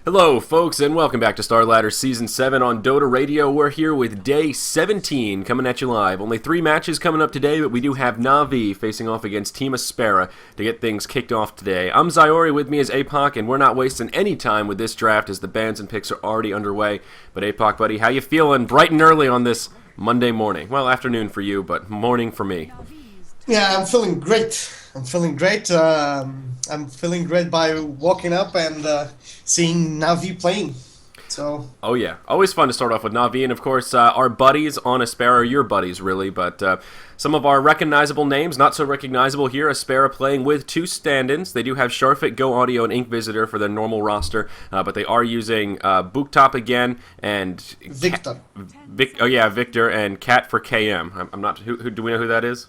Hello, folks, and welcome back to Starladder Season 7 on Dota Radio. We're here with Day 17 coming at you live. Only 3 matches coming up today, but we do have Navi facing off against Team Aspera to get things kicked off today. I'm Zyori, with me is Apoc, and we're not wasting any time with this draft as the bans and picks are already underway. But Apoc, buddy, how you feeling bright and early on this Monday morning? Well, afternoon for you, but morning for me. Yeah, I'm feeling great. I'm feeling great by walking up and seeing Navi playing. So. Oh yeah, always fun to start off with Navi, and of course our buddies on Aspera are your buddies, really. But some of our recognizable names, not so recognizable here. Aspera playing with 2 stand-ins. They do have Sharfit, Go Audio, and Ink Visitor for their normal roster, but they are using Booktop again and Victor. Victor and Cat for KM. I'm not. Who do we know who that is?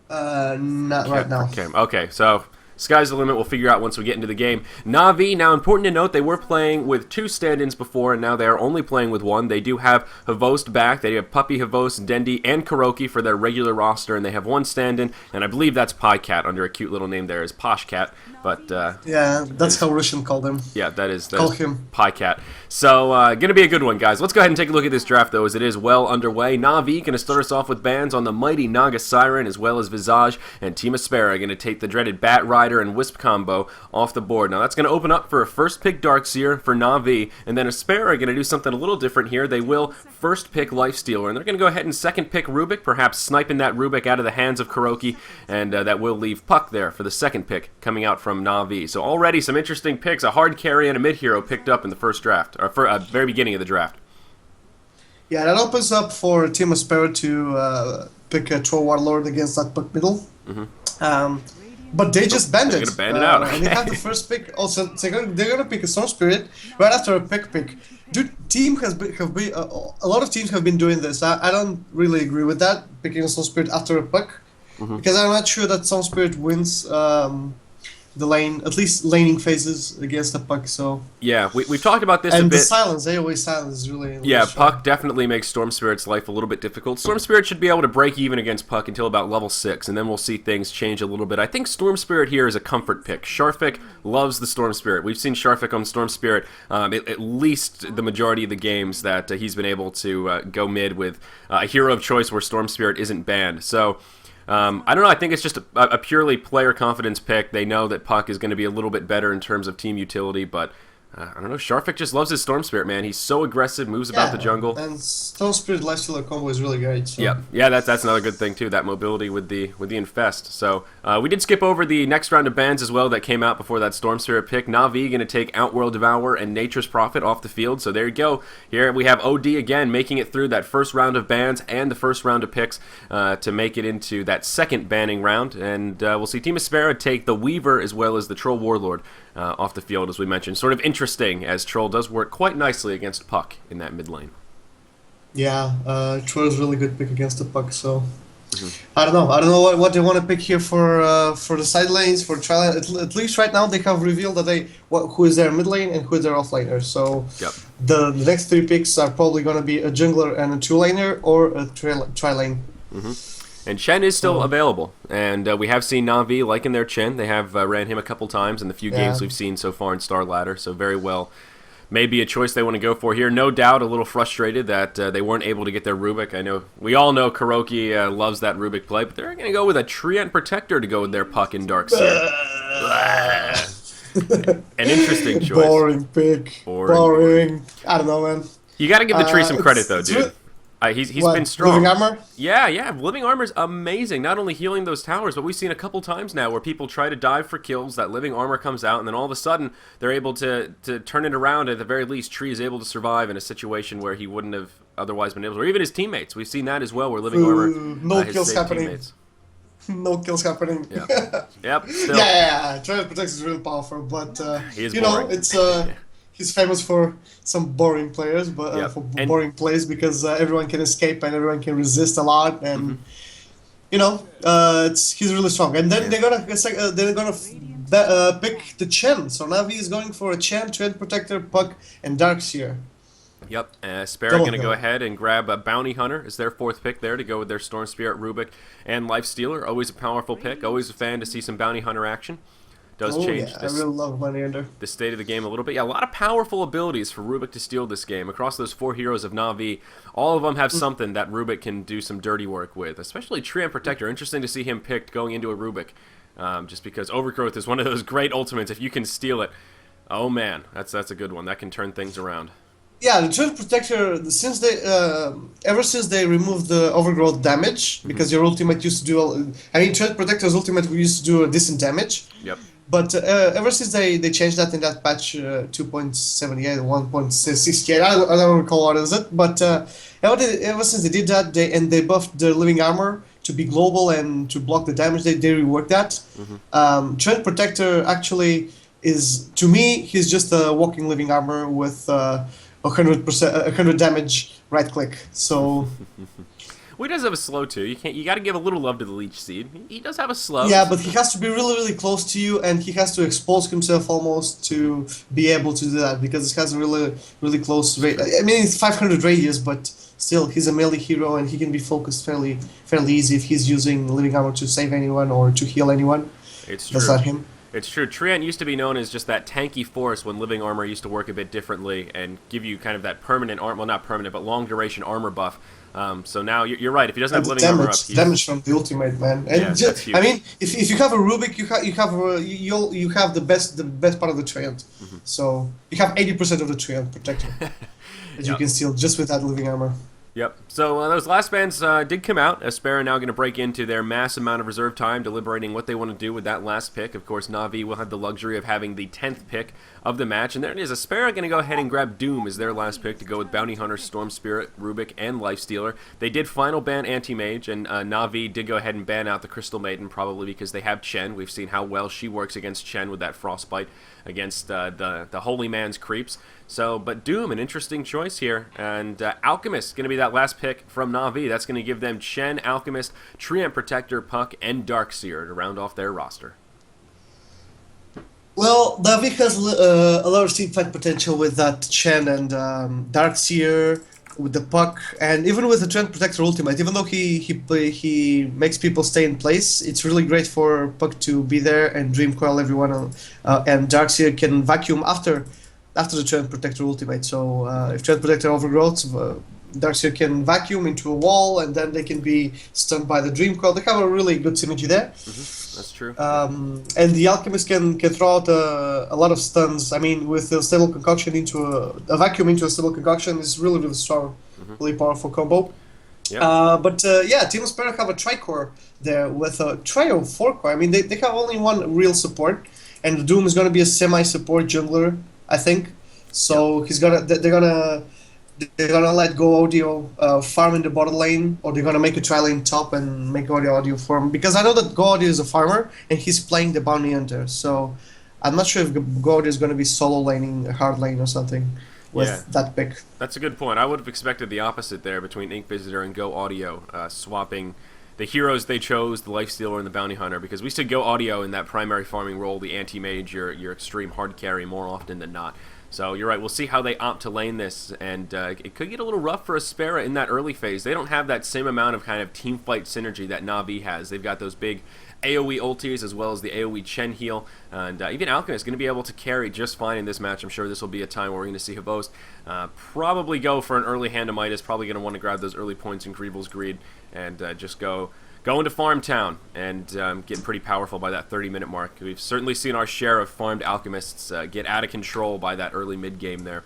Not right now. Okay, so sky's the limit. We'll figure out once we get into the game. Navi, now important to note, they were playing with 2 stand-ins before, and now they are only playing with 1. They do have Havost back. They have Puppy, Havost, Dendi, and Kuroki for their regular roster, and they have 1 stand-in, and I believe that's Cat under a cute little name there is Posh Cat. But yeah, that's how Roshan called him. Yeah, that is him Cat. So gonna be a good one, guys. Let's go ahead and take a look at this draft though, as it is well underway. Navi gonna start us off with bans on the mighty Naga Siren as well as Visage, and Team Aspera gonna take the dreaded Bat Rider and Wisp combo off the board. Now that's gonna open up for a first pick Darkseer for Navi, and then Aspera gonna do something a little different here. They will first pick Lifestealer, and they're gonna go ahead and second pick Rubik, perhaps sniping that Rubik out of the hands of Kuroki, and that will leave Puck there for the second pick coming out from Navi. So already some interesting picks. A hard carry and a mid hero picked up in the first draft, or for very beginning of the draft. Yeah, that opens up for Team Aspera to pick a Troll Warlord against that Puck middle. But they just banned it. They're gonna ban it out. And they have the first pick. Also, they're gonna pick a Storm Spirit right after a pick. Dude, a lot of teams have been doing this. I don't really agree with that, picking a Storm Spirit after a pick, because I'm not sure that Storm Spirit wins the lane, at least laning phases against the Puck. So yeah, we've talked about this a bit. And the silence, AoE silence is really yeah, strong. Puck definitely makes Storm Spirit's life a little bit difficult. Storm Spirit should be able to break even against Puck until about level 6, and then we'll see things change a little bit. I think Storm Spirit here is a comfort pick. Sharfik loves the Storm Spirit. We've seen Sharfik on Storm Spirit at least the majority of the games that he's been able to go mid with a hero of choice where Storm Spirit isn't banned. So I don't know, I think it's just a purely player confidence pick. They know that Puck is going to be a little bit better in terms of team utility, but I don't know, Sharfik just loves his Storm Spirit, man. He's so aggressive, moves about the jungle. And Storm Spirit Lifestealer combo is really great. So. Yeah, that's another good thing too, that mobility with the Infest. So we did skip over the next round of bans as well that came out before that Storm Spirit pick. Navi going to take Outworld Devourer and Nature's Prophet off the field, so there you go. Here we have OD again making it through that first round of bans and the first round of picks to make it into that second banning round, and we'll see Team Aspera take the Weaver as well as the Troll Warlord off the field, as we mentioned. Sort of interesting, as Troll does work quite nicely against Puck in that mid lane. Yeah, Troll is really good pick against the Puck, so I don't know what they want to pick here for the side lanes, for tri lane. At least right now they have revealed that who is their mid lane and who is their off laner. So the next 3 picks are probably going to be a jungler and a 2-laner or a tri lane. And Chen is still available, and we have seen Navi liking their Chen. They have ran him a couple times in the few games we've seen so far in Starladder, so very well. Maybe a choice they want to go for here. No doubt a little frustrated that they weren't able to get their Rubik. I know we all know Kuroki loves that Rubik play, but they're going to go with a Treant Protector to go with their Puck and Darkseer. An interesting choice. Boring pick. Boring. I don't know, man. You got to give the tree some credit, though, dude. He's been strong. Living armor? Yeah. Living armor's amazing. Not only healing those towers, but we've seen a couple times now where people try to dive for kills, that living armor comes out, and then all of a sudden they're able to turn it around. At the very least, Tree is able to survive in a situation where he wouldn't have otherwise been able to, or even his teammates. We've seen that as well, where living armor no kills happening. Teammates. No kills happening. Yep. Still. Yeah. Trident Protect is really powerful, but you know, it's he's famous for some boring players, but for boring plays because everyone can escape and everyone can resist a lot, and he's really strong. And then they're gonna pick the Chen. So Navi is going for a Chen, Treant Protector, Puck, and Darkseer. Yep, Aspera going to go ahead and grab a Bounty Hunter as their 4th pick there to go with their Storm Spirit, Rubik, and Lifestealer. Always a powerful pick. Always a fan to see some Bounty Hunter action. Does Oh change yeah, I really love Money Under. the state of the game a little bit. Yeah, a lot of powerful abilities for Rubik to steal this game. Across those 4 heroes of Navi, all of them have something that Rubik can do some dirty work with, especially Treant Protector. Interesting to see him picked going into a Rubik, just because Overgrowth is one of those great ultimates. If you can steal it, oh man, that's a good one. That can turn things around. Yeah, the Treant Protector, since they ever since they removed the overgrowth damage, because your ultimate used to do, I mean, Treant Protector's ultimate used to do a decent damage. Yep. But ever since they changed that in that patch 2.78 or 1.68, I don't recall what is it, but ever since they did that, they buffed the living armor to be global and to block the damage, they reworked that. Treant Protector actually is, to me, he's just a walking living armor with 100% damage right click. So Well, he does have a slow too. You got to give a little love to the Leech Seed. He does have a slow. yeah, but he has to be really, really close to you, and he has to expose himself almost to be able to do that, because it has a really, really close rate. I mean, it's 500 radius, but still, he's a melee hero, and he can be focused fairly easy if he's using living armor to save anyone or to heal anyone. It's true. That's not him. It's true. Treant used to be known as just that tanky force when living armor used to work a bit differently and give you kind of that permanent armor, well, not permanent, but long duration armor buff. So now you're right. If he doesn't have living armor up, damage from the ultimate, man. And Yeah, that's huge. I mean, if you have a Rubik, you have the best part of the Treant. So you have 80% of the Treant Protector that you can steal just with that living armor. Yep. So those last bands did come out. Aspera now going to break into their mass amount of reserve time, deliberating what they want to do with that last pick. Of course, Navi will have the luxury of having the 10th pick of the match. And there it is. Aspera going to go ahead and grab Doom as their last pick to go with Bounty Hunter, Storm Spirit, Rubik, and Lifestealer. They did final ban Anti-Mage, and Navi did go ahead and ban out the Crystal Maiden, probably because they have Chen. We've seen how well she works against Chen with that Frostbite against the Holy Man's creeps. So, but Doom, an interesting choice here. And Alchemist, going to be that last pick from Navi. That's going to give them Chen, Alchemist, Treant Protector, Puck, and Darkseer to round off their roster. Well, Navi has a lot of teamfight potential with that Chen and Darkseer, with the Puck, and even with the Treant Protector ultimate. Even though he makes people stay in place, it's really great for Puck to be there and Dream Coil everyone, and Darkseer can vacuum after the Treant Protector ultimate. So if Treant Protector overgrowths, Darkseer can vacuum into a wall, and then they can be stunned by the Dream Coil. They have a really good synergy there. That's true. And the Alchemist can throw out a lot of stuns. I mean, with a stable concoction into a vacuum into a stable concoction is really, really strong, really powerful combo. Yeah. But Team Aspera have a Tricore there with a trio of 4-core. I mean, they have only one real support, and Doom is going to be a semi-support jungler, I think. So they're gonna let Go Audio farm in the bottom lane, or they're gonna make a tri-lane top and make Go Audio farm. Because I know that Go Audio is a farmer and he's playing the Bounty Hunter. So I'm not sure if Go Audio is gonna be solo laning a hard lane or something with that pick. That's a good point. I would have expected the opposite there between Ink Visitor and Go Audio, swapping the heroes they chose, the Lifestealer and the Bounty Hunter, because we see Go Audio in that primary farming role, the anti-mage, your extreme hard carry more often than not. So you're right, we'll see how they opt to lane this, and it could get a little rough for Aspera in that early phase. They don't have that same amount of kind of team fight synergy that Navi has. They've got those big AoE ultis as well as the AoE Chen heal, and even Alchemist is going to be able to carry just fine in this match. I'm sure this will be a time where we're going to see Havost probably go for an early hand to Midas, probably going to want to grab those early points in Greevil's Greed, and just go into Farm Town and getting pretty powerful by that 30-minute mark. We've certainly seen our share of farmed Alchemists get out of control by that early mid-game there.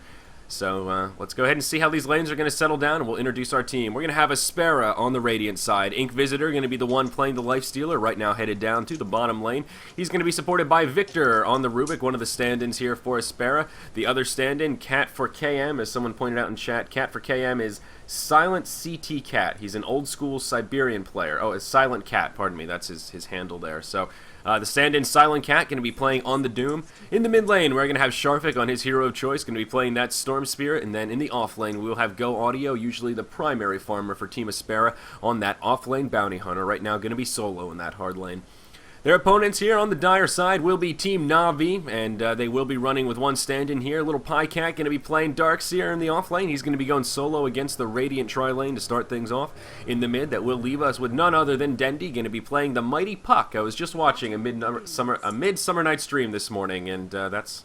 So let's go ahead and see how these lanes are going to settle down, and we'll introduce our team. We're going to have Aspera on the Radiant side. Ink Visitor going to be the one playing the Lifestealer, right now headed down to the bottom lane. He's going to be supported by Victor on the Rubik, one of the stand-ins here for Aspera. The other stand-in, Cat for KM, as someone pointed out in chat. Cat for KM is Silent CT Cat. He's an old-school Siberian player. Oh, it's Silent Cat, pardon me. That's his handle there. So the stand-in Silent Cat going to be playing on the Doom. In the mid lane, we're going to have Sharvik on his hero of choice, going to be playing that Storm Spirit. And then in the off lane, we'll have Go Audio, usually the primary farmer for Team Aspera, on that off lane Bounty Hunter. Right now, going to be solo in that hard lane. Their opponents here on the Dire side will be Team Navi, and they will be running with one stand-in here. Little Pycat going to be playing Darkseer in the off lane. He's going to be going solo against the Radiant tri-lane to start things off. In the mid, that will leave us with none other than Dendy, going to be playing the Mighty Puck. I was just watching a Midsummer Night stream this morning, and that's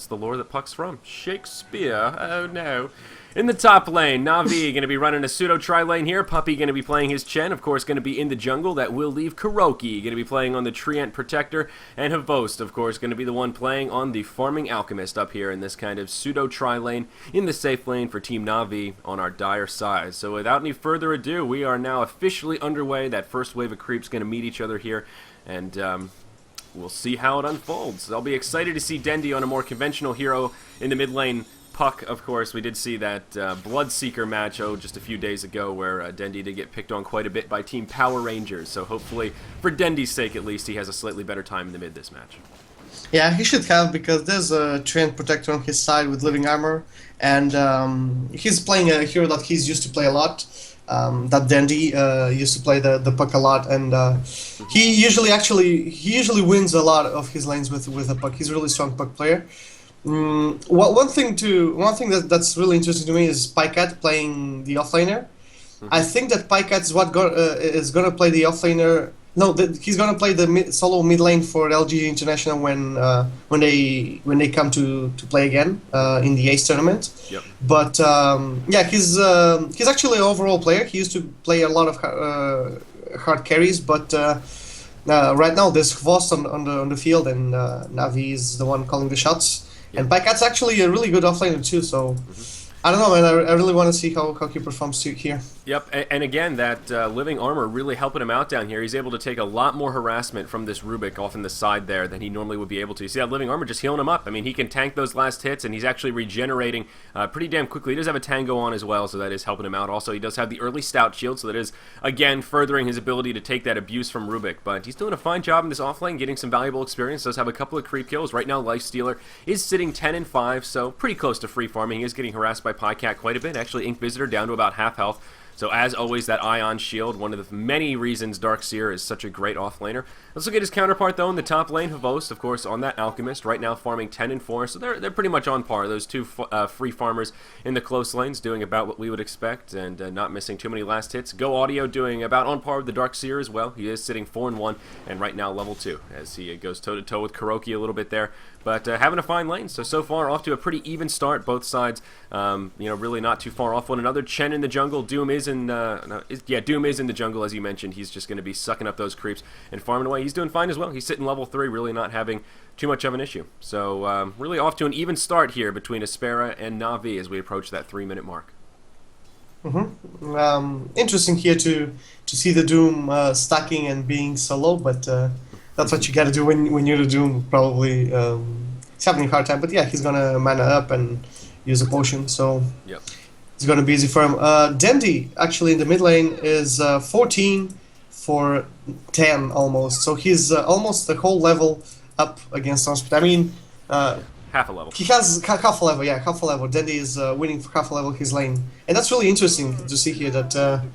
the lore that Puck's from. Shakespeare. Oh, no. In the top lane, Navi going to be running a pseudo tri-lane here. Puppy going to be playing his Chen, of course, going to be in the jungle. That will leave Kuroki going to be playing on the Treant Protector. And Havost, of course, going to be the one playing on the Farming Alchemist up here in this kind of pseudo tri-lane in the safe lane for Team Navi on our Dire side. So without any further ado, we are now officially underway. That first wave of creeps going to meet each other here. And we'll see how it unfolds. I'll be excited to see Dendy on a more conventional hero in the mid lane. Puck, of course, we did see that Bloodseeker match, just a few days ago, where Dendy did get picked on quite a bit by Team Power Rangers. So hopefully, for Dendy's sake at least, he has a slightly better time in the mid this match. Yeah, he should have, because there's a Treant Protector on his side with Living Armor, and he's playing a hero that he's used to play a lot. That Dendy used to play the Puck a lot, and he usually wins a lot of his lanes with the Puck. He's a really strong Puck player. One thing that's really interesting to me is Pycat playing the offlaner. I think that Pycat is gonna play the offlaner. No, he's gonna play the solo mid lane for LG International when they come to play again in the Ace tournament. Yep. But yeah, he's actually an overall player. He used to play a lot of hard carries, but right now there's Hvost on the field, and Navi is the one calling the shots. Yep. And Pycat's actually a really good offlaner too, so I don't know, man. I really want to see how he performs here. Yep, and again, that Living Armor really helping him out down here. He's able to take a lot more harassment from this Rubik off in the side there than he normally would be able to. You see that Living Armor just healing him up. I mean, he can tank those last hits, and he's actually regenerating pretty damn quickly. He does have a Tango on as well, so that is helping him out. Also, he does have the early Stout Shield, so that is, again, furthering his ability to take that abuse from Rubik. But he's doing a fine job in this offlane, getting some valuable experience. Does have a couple of creep kills. Right now, Lifestealer is sitting 10-5, so pretty close to free farming. He is getting harassed by Pycat quite a bit. Actually, Ink Visitor down to about half health. So as always, that Ion Shield, one of the many reasons Darkseer is such a great offlaner. Let's look at his counterpart, though, in the top lane. Havost, of course, on that Alchemist, right now farming 10-4, so they're pretty much on par. Those two free farmers in the close lanes doing about what we would expect and not missing too many last hits. Go Audio doing about on par with the Darkseer as well. He is sitting 4-1 and right now level 2 as he goes toe-to-toe with Kuroki a little bit there. But having a fine lane, so far off to a pretty even start. Both sides, really not too far off one another. Chen in the jungle, Doom is in, Doom is in the jungle as you mentioned. He's just going to be sucking up those creeps and farming away. He's doing fine as well. He's sitting level 3, really not having too much of an issue. So really off to an even start here between Aspera and Navi as we approach that 3-minute mark. Interesting here to see the Doom stacking and being solo, but. That's what you gotta do when you're the Doom, probably. He's having a hard time, but yeah, he's gonna mana up and use a potion, so yep. It's gonna be easy for him. Dendy, actually, in the mid lane, is 14 for 10 almost, so he's almost a whole level up against Aspara. I mean, half a level. He has half a level, yeah, half a level. Dendy is winning for half a level his lane, and that's really interesting to see here that.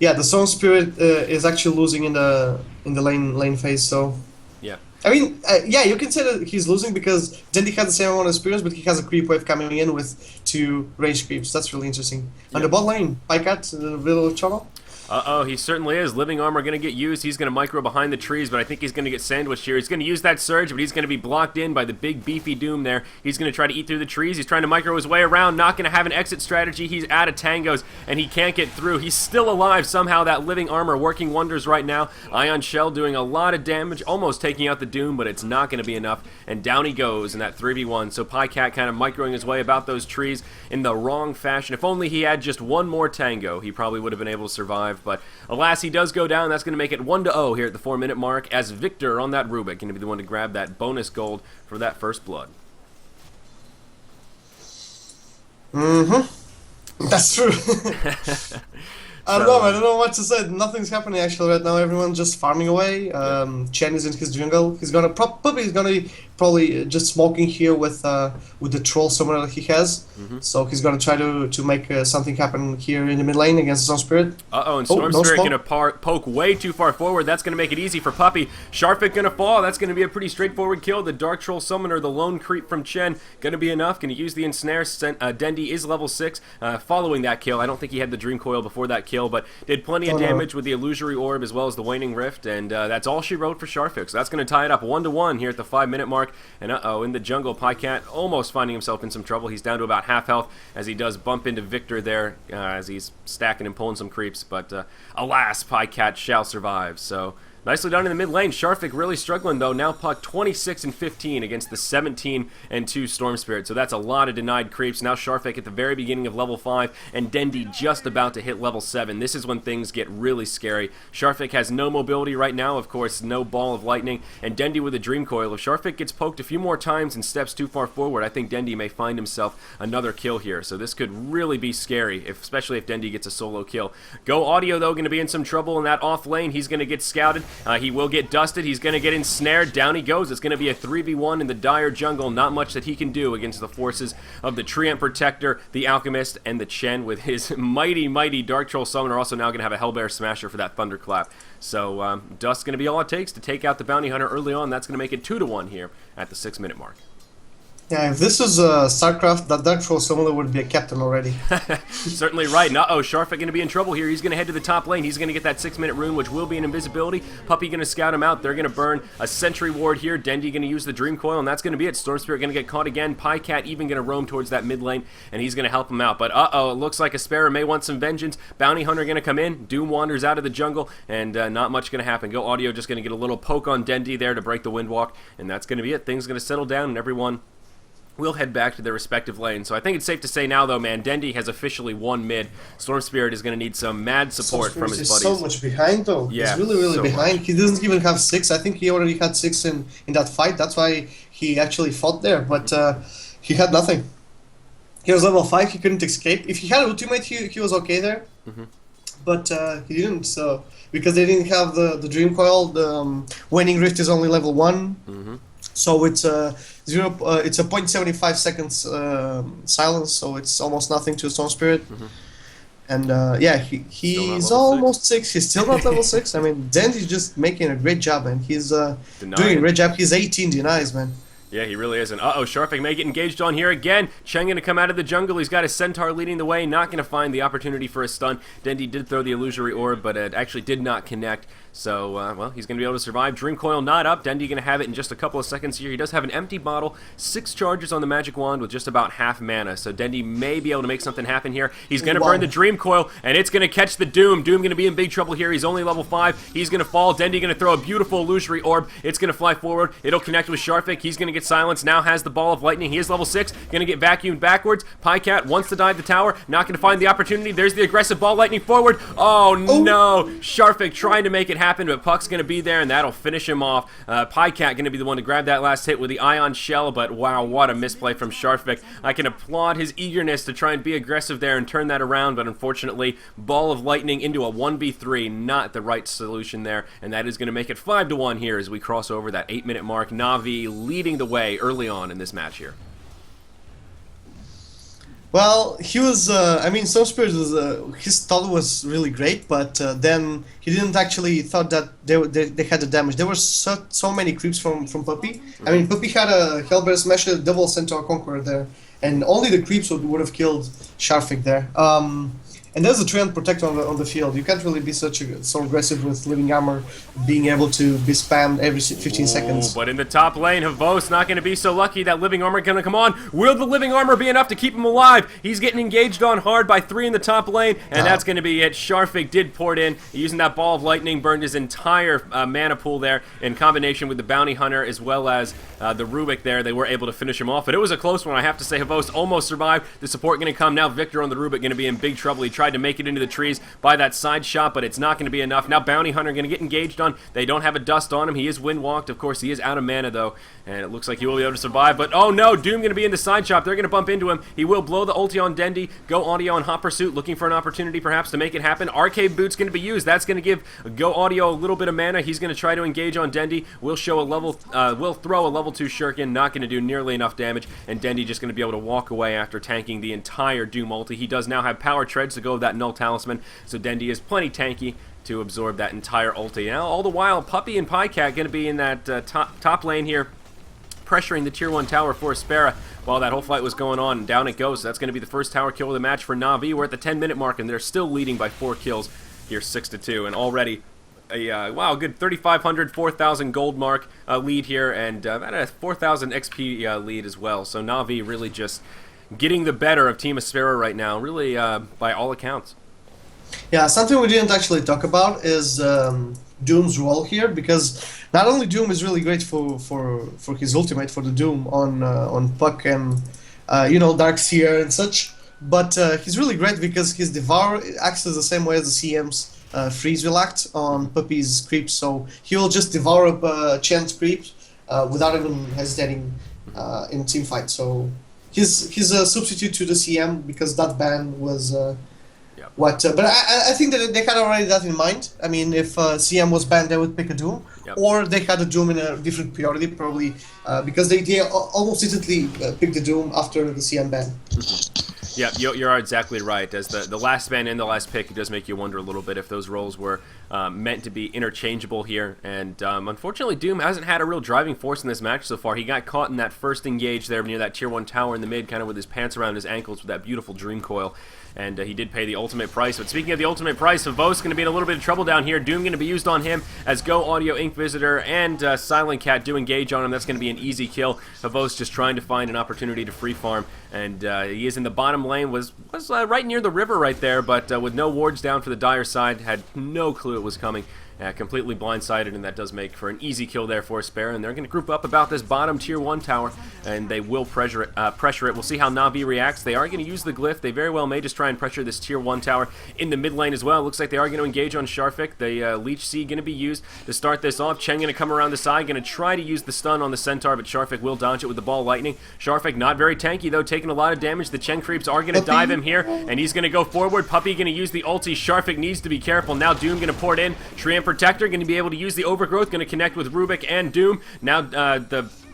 Yeah, the Stone Spirit is actually losing in the lane phase. So yeah, I mean, yeah, you can say that he's losing because Dendy has the same amount of experience, but he has a creep wave coming in with 2 range creeps. That's really interesting. Yep. On the bot lane, Pycat, the little trouble. Uh-oh, he certainly is. Living Armor going to get used. He's going to micro behind the trees, but I think he's going to get sandwiched here. He's going to use that Surge, but he's going to be blocked in by the big beefy Doom there. He's going to try to eat through the trees. He's trying to micro his way around, not going to have an exit strategy. He's out of tangos, and he can't get through. He's still alive somehow. That Living Armor working wonders right now. Ion Shell doing a lot of damage, almost taking out the Doom, but it's not going to be enough, and down he goes in that 3v1. So Pycat kind of microing his way about those trees in the wrong fashion. If only he had just one more tango, he probably would have been able to survive, but alas, he does go down. That's going to make it 1-0 here at the 4-minute mark as Victor on that Rubik going to be the one to grab that bonus gold for that first blood. That's true. I don't know, man. I don't know what to say. Nothing's happening actually right now. Everyone's just farming away. Chen is in his jungle. He's gonna probably just smoking here with the troll summoner that he has. So he's gonna try to make something happen here in the mid lane against Storm Spirit. And Storm no Spirit smoke. gonna poke way too far forward. That's gonna make it easy for Puppey. Sharfik gonna fall. That's gonna be a pretty straightforward kill. The Dark Troll Summoner, the lone creep from Chen, gonna be enough. Gonna use the ensnare. Dendi is level 6. Following that kill, I don't think he had the Dream Coil before that kill, but did plenty of damage with the Illusory Orb as well as the Waning Rift, and that's all she wrote for Sharfik. So that's gonna tie it up 1-1 here at the 5-minute mark. And in the jungle, Pycat almost finding himself in some trouble. He's down to about half health as he does bump into Victor there as he's stacking and pulling some creeps. But alas, Pycat shall survive. So nicely done in the mid lane. Sharfik really struggling though. Now Puck 26 and 15 against the 17 and 2 Storm Spirit. So that's a lot of denied creeps. Now Sharfik at the very beginning of level 5 and Dendi just about to hit level 7. This is when things get really scary. Sharfik has no mobility right now, of course, no ball of lightning, and Dendi with a Dream Coil. If Sharfik gets poked a few more times and steps too far forward, I think Dendi may find himself another kill here. So this could really be scary, especially if Dendi gets a solo kill. Go Audio though going to be in some trouble in that off lane. He's going to get scouted. He will get dusted. He's going to get ensnared. Down he goes. It's going to be a 3v1 in the dire jungle. Not much that he can do against the forces of the Treant Protector, the Alchemist, and the Chen with his mighty Dark Troll Summoner. Also now going to have a Hellbear Smasher for that Thunderclap. So dust's going to be all it takes to take out the Bounty Hunter early on. That's going to make it 2-1 here at the 6-minute mark. Yeah, if this was StarCraft, that Dark Troll Summoner would be a captain already. Certainly right. Sharfik going to be in trouble here. He's going to head to the top lane. He's going to get that 6-minute rune, which will be an invisibility. Puppey going to scout him out. They're going to burn a Sentry Ward here. Dendi going to use the Dream Coil, and that's going to be it. Storm Spirit going to get caught again. Pycat even going to roam towards that mid lane, and he's going to help him out. But it looks like aSpera may want some vengeance. Bounty Hunter going to come in. Doom wanders out of the jungle, and not much going to happen. Go Audio just going to get a little poke on Dendi there to break the Windwalk, and that's going to be it. Things going to settle down, and everyone will head back to their respective lanes. So I think it's safe to say now, though, man, Dendi has officially won mid. Storm Spirit is going to need some mad support from his buddies. So much behind, though. Yeah, he's really so behind. much. He doesn't even have 6. I think he already had 6 in that fight. That's why he actually fought there. But he had nothing. He was level 5. He couldn't escape. If he had ultimate, he was okay there. But he didn't. So because they didn't have the Dream Coil, the Waning Rift is only level 1. So it's it's a 0.75 seconds silence, so it's almost nothing to Stone Spirit. And yeah, he's almost 6. He's still not level 6. I mean, Dendi's just making a great job, and he's doing a great job. He's 18 denies, man. Yeah, he really is. And Sharfik may get engaged on here again. Chen going to come out of the jungle. He's got his Centaur leading the way. Not going to find the opportunity for a stun. Dendi did throw the Illusory Orb, but it actually did not connect. So, well, he's going to be able to survive. Dream Coil not up. Dendi going to have it in just a couple of seconds here. He does have an empty bottle, 6 charges on the Magic Wand with just about half mana. So Dendi may be able to make something happen here. He's going to burn the Dream Coil, and it's going to catch the Doom. Doom going to be in big trouble here. He's only level 5. He's going to fall. Dendi going to throw a beautiful Illusory Orb. It's going to fly forward. It'll connect with Sharfik. He's going to get silenced. Now has the Ball of Lightning. He is level 6. Going to get vacuumed backwards. Pycat wants to dive the tower. Not going to find the opportunity. There's the aggressive Ball Lightning forward. Oh, no. Sharfik trying to make it happen, but Puck's going to be there, and that'll finish him off. Pycat going to be the one to grab that last hit with the Ion Shell, but wow, what a misplay from Sharfik. I can applaud his eagerness to try and be aggressive there and turn that around, but unfortunately, Ball of Lightning into a 1v3, not the right solution there, and that is going to make it 5-1 here as we cross over that 8-minute mark. Navi leading the way early on in this match here. Well, he was, I mean, Storm Spirit was, his thought was really great, but then he didn't actually thought that they had the damage. There were so many creeps from Puppey. I mean, Puppey had a Hellbear Smasher, Double Centaur Conqueror there, and only the creeps would have killed Sharfik there. And there's a Treant Protector on the field. You can't really be so aggressive with Living Armor being able to be spammed every 15 seconds. But in the top lane, Havos not going to be so lucky. That Living Armor going to come on. Will the Living Armor be enough to keep him alive? He's getting engaged on hard by 3 in the top lane, and that's going to be it. Sharfik did pour it in. Using that Ball of Lightning, burned his entire mana pool there in combination with the Bounty Hunter as well as the Rubik there. They were able to finish him off, but it was a close one. I have to say, Havos almost survived. The support going to come now. Victor on the Rubik going to be in big trouble. He tried to make it into the trees by that side shot, but it's not going to be enough. Now Bounty Hunter going to get engaged on. They don't have a dust on him. He is wind-walked. Of course, he is out of mana, though, and it looks like he will be able to survive. But, oh no, Doom going to be in the side shop. They're going to bump into him. He will blow the ulti on Dendi. Go Audio on Hot Pursuit, looking for an opportunity perhaps to make it happen. Arcade Boot's going to be used. That's going to give Go Audio a little bit of mana. He's going to try to engage on Dendi. Will throw a level 2 Shuriken. Not going to do nearly enough damage, and Dendi just going to be able to walk away after tanking the entire Doom ulti. He does now have power treads to go with that Null Talisman, so Dendi is plenty tanky to absorb that entire ulti. Now, all the while, Puppey and Pycat going to be in that top lane here, pressuring the tier 1 tower for Aspera while that whole fight was going on, and down it goes. So that's going to be the first tower kill of the match for Navi. We're at the 10-minute mark, and they're still leading by 4 kills here, 6-2, and already a wow, good 3,500, 4,000 gold mark lead here, and about a 4,000 XP lead as well. So Navi really just getting the better of Team Aspera right now, really by all accounts. Yeah, something we didn't actually talk about is Doom's role here, because not only Doom is really great for his ultimate, for the Doom on Puck and Darkseer and such, but he's really great because his Devour acts the same way as the CM's Freeze will act on Puppey's creeps, so he will just devour up Chen's creeps without even hesitating in a team fight. So he's a substitute to the CM because that ban was but I think that they had already that in mind. I mean, if CM was banned, they would pick a Doom, or they had a Doom in a different priority, probably because they almost instantly picked the Doom after the CM ban. Yeah, you're exactly right. As the last man in, the last pick, it does make you wonder a little bit if those roles were meant to be interchangeable here. And unfortunately, Doom hasn't had a real driving force in this match so far. He got caught in that first engage there near that tier 1 tower in the mid, kind of with his pants around his ankles with that beautiful Dream Coil. And he did pay the ultimate price. But speaking of the ultimate price, Havos going to be in a little bit of trouble down here. Doom going to be used on him as Go Audio, Ink Visitor, and Silent Cat do engage on him. That's going to be an easy kill. Havos just trying to find an opportunity to free farm. And he is in the bottom lane, was right near the river right there, but with no wards down for the Dire side, had no clue it was coming. Completely blindsided, and that does make for an easy kill there for Aspera. And they're going to group up about this bottom tier 1 tower, and they will pressure it. We'll see how Navi reacts. They are going to use the glyph. They very well may just try and pressure this tier 1 tower in the mid lane as well. Looks like they are going to engage on Sharfik. The Leech Seed going to be used to start this off. Chen going to come around the side, going to try to use the stun on the Centaur, but Sharfik will dodge it with the Ball Lightning. Sharfik not very tanky, though, taking a lot of damage. The Chen creeps are going to dive him here, and he's going to go forward. Puppey going to use the ulti. Sharfik needs to be careful. Now Doom going to pour it in. Treant Protector going to be able to use the Overgrowth, going to connect with Rubik and Doom. Now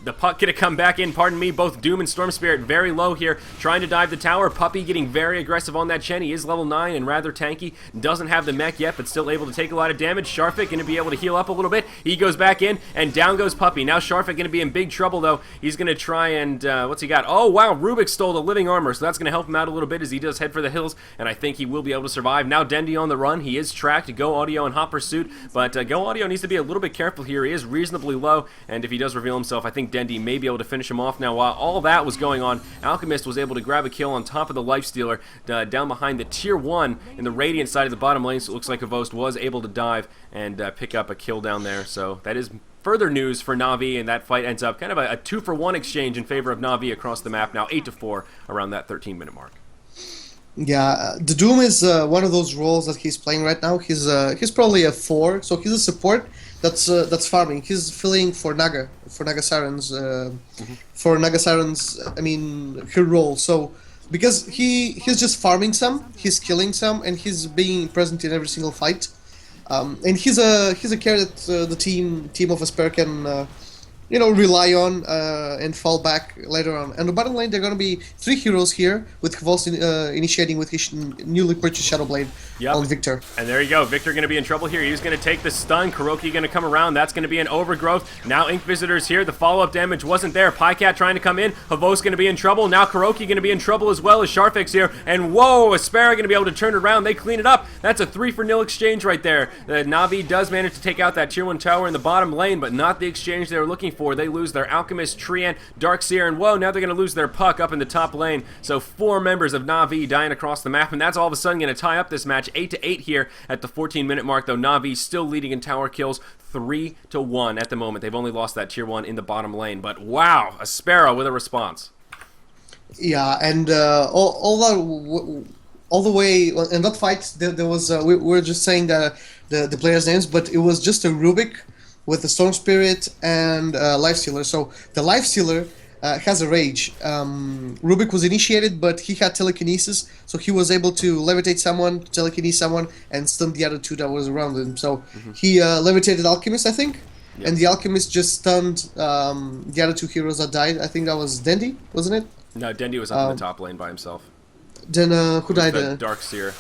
the Puck going to come back in, pardon me, both Doom and Storm Spirit very low here, trying to dive the tower. Puppey getting very aggressive on that Chen. He is level 9 and rather tanky, doesn't have the mech yet, but still able to take a lot of damage. Sharfik going to be able to heal up a little bit. He goes back in, and down goes Puppey. Now Sharfik going to be in big trouble, though. He's going to try and, what's he got? Oh, wow, Rubik stole the living armor, so that's going to help him out a little bit as he does head for the hills, and I think he will be able to survive. Now Dendi on the run. He is tracked. Go Audio and Hot Pursuit, but Go Audio needs to be a little bit careful here. He is reasonably low, and if he does reveal himself, I think Dendi may be able to finish him off. Now, while all that was going on, Alchemist was able to grab a kill on top of the Lifestealer down behind the tier 1 in the Radiant side of the bottom lane, so it looks like Avost was able to dive and pick up a kill down there. So that is further news for Navi, and that fight ends up kind of a 2-for-1 exchange in favor of Navi across the map, now 8-4 around that 13-minute mark. Yeah, the Doom is one of those roles that he's playing right now. He's probably a 4, so he's a support that's farming. He's filling for Naga Siren's I mean, her role. So because he's just farming some, he's killing some, and he's being present in every single fight. And he's a carry that the team of Aspera can rely on and fall back later on. And the bottom lane, there are going to be 3 heroes here, with Kvalos initiating with his newly purchased Shadowblade on Victor. And there you go. Victor going to be in trouble here. He's going to take the stun. Kuroki going to come around. That's going to be an Overgrowth. Now Ink Visitor's here. The follow-up damage wasn't there. Pycat trying to come in. Havos going to be in trouble. Now Kuroki going to be in trouble as well as Sharfik's here. And whoa, Aspera going to be able to turn it around. They clean it up. That's a 3-for-0 exchange right there. Navi does manage to take out that tier 1 tower in the bottom lane, but not the exchange they were looking for. They lose their Alchemist, Treant, Darkseer, and whoa, now they're going to lose their Puck up in the top lane. So 4 members of Navi dying across the map, and that's all of a sudden going to tie up this match 8-8 here at the 14-minute mark, though Navi still leading in tower kills 3-1 at the moment. They've only lost that tier 1 in the bottom lane, but wow, Aspera with a response. Yeah, and all that all the way in that fight. There was we were just saying the players' names, but it was just a Rubik with the Storm Spirit and Life Stealer. So the Life Stealer has a rage. Rubik was initiated, but he had telekinesis, so he was able to levitate someone, telekinesis someone, and stun the other two that was around him. So he levitated Alchemist, I think, and the Alchemist just stunned the other two heroes that died. I think that was Dendi, wasn't it? No, Dendi was up in the top lane by himself. Then who died? The Darkseer.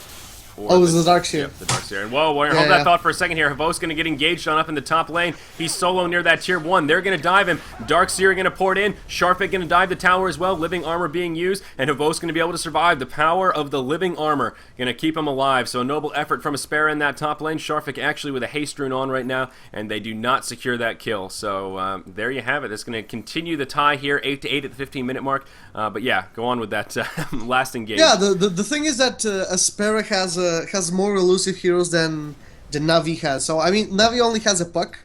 Oh, it was the Darkseer. Yep, the Darkseer. And whoa, hold that thought for a second here. Havos going to get engaged on up in the top lane. He's solo near that tier 1. They're going to dive him. Darkseer going to port in. Sharpik going to dive the tower as well. Living armor being used. And Havos going to be able to survive. The power of the living armor going to keep him alive. So a noble effort from Aspera in that top lane. Sharpik actually with a haste rune on right now. And they do not secure that kill. So there you have it. It's going to continue the tie here. 8-8 at the 15-minute mark. But yeah, go on with that last engage. Yeah, the thing is that Aspera has more elusive heroes than Navi has. So I mean, Navi only has a puck,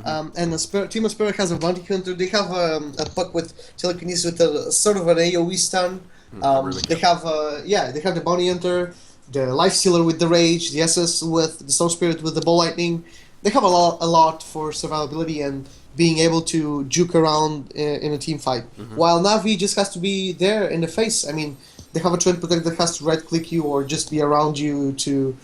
and Team Aspera has a bounty hunter. They have a puck with telekinesis with a sort of an AOE stun. They have they have the bounty hunter, the life stealer with the rage, the SS with the storm spirit with the ball lightning. They have a lot for survivability and being able to juke around in a team fight. While Navi just has to be there in the face. I mean, they have a trend protector that has to right click you or just be around you to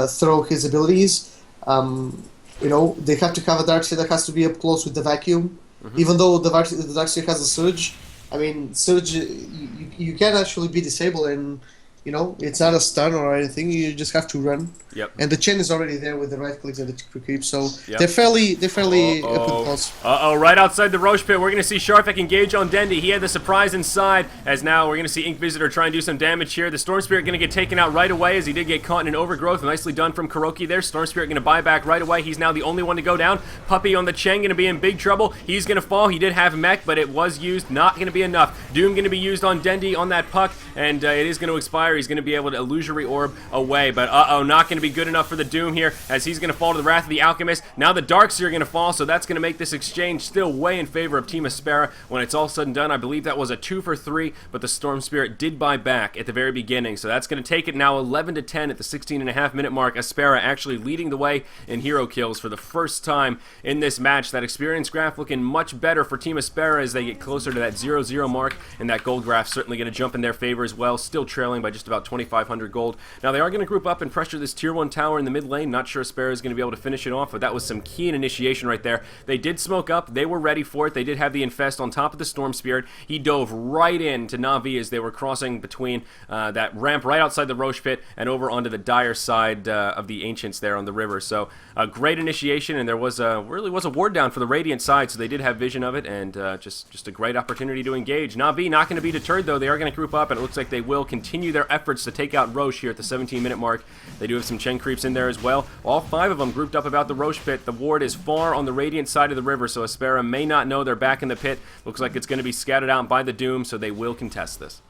throw his abilities. You know, they have to have a Darkseer that has to be up close with the vacuum. Even though the Darkseer has a surge, I mean, surge you can actually be disabled, and you know it's not a stun or anything. You just have to run. Yep. And the chain is already there with the right clicks and the quick creep, so they're fairly close. Right outside the Roche pit, we're going to see Sharpik engage on Dendi. He had the surprise inside, as now we're going to see Ink Visitor try and do some damage here. The Storm Spirit going to get taken out right away, as he did get caught in an overgrowth. Nicely done from Kuroki there. Storm Spirit going to buy back right away. He's now the only one to go down. Puppey on the Cheng going to be in big trouble. He's going to fall. He did have mech, but it was used. Not going to be enough. Doom going to be used on Dendi on that puck, and it is going to expire. He's going to be able to illusory orb away, but not going to be good enough for the Doom here, as he's going to fall to the wrath of the Alchemist. Now the Darkseer going to fall, so that's going to make this exchange still way in favor of Team Aspera. When it's all said and done, I believe that was a 2 for 3, but the Storm Spirit did buy back at the very beginning, so that's going to take it now 11-10 at the 16.5-minute mark. Aspera actually leading the way in hero kills for the first time in this match. That experience graph looking much better for Team Aspera as they get closer to that 0-0 mark, and that gold graph certainly going to jump in their favor as well, still trailing by just about 2,500 gold. Now they are going to group up and pressure this tier 1 tower in the mid lane. Not sure Aspera is going to be able to finish it off, but that was some keen initiation right there. They did smoke up. They were ready for it. They did have the Infest on top of the Storm Spirit. He dove right into Navi as they were crossing between that ramp right outside the Roche pit and over onto the dire side of the Ancients there on the river. So a great initiation, and there was really was a ward down for the Radiant side, so they did have vision of it, and just a great opportunity to engage. Navi not going to be deterred, though. They are going to group up, and it looks like they will continue their efforts to take out Roche here at the 17-minute mark. They do have some Chen creeps in there as well. All 5 of them grouped up about the Roche pit. The ward is far on the Radiant side of the river, so Aspera may not know they're back in the pit. Looks like it's going to be scattered out by the Doom, so they will contest this.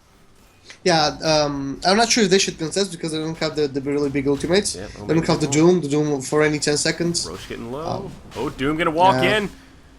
Yeah, I'm not sure if they should contest because they don't have the really big ultimates. Yeah, they don't have the Doom for any 10 seconds. Roche getting low. Doom going to walk in.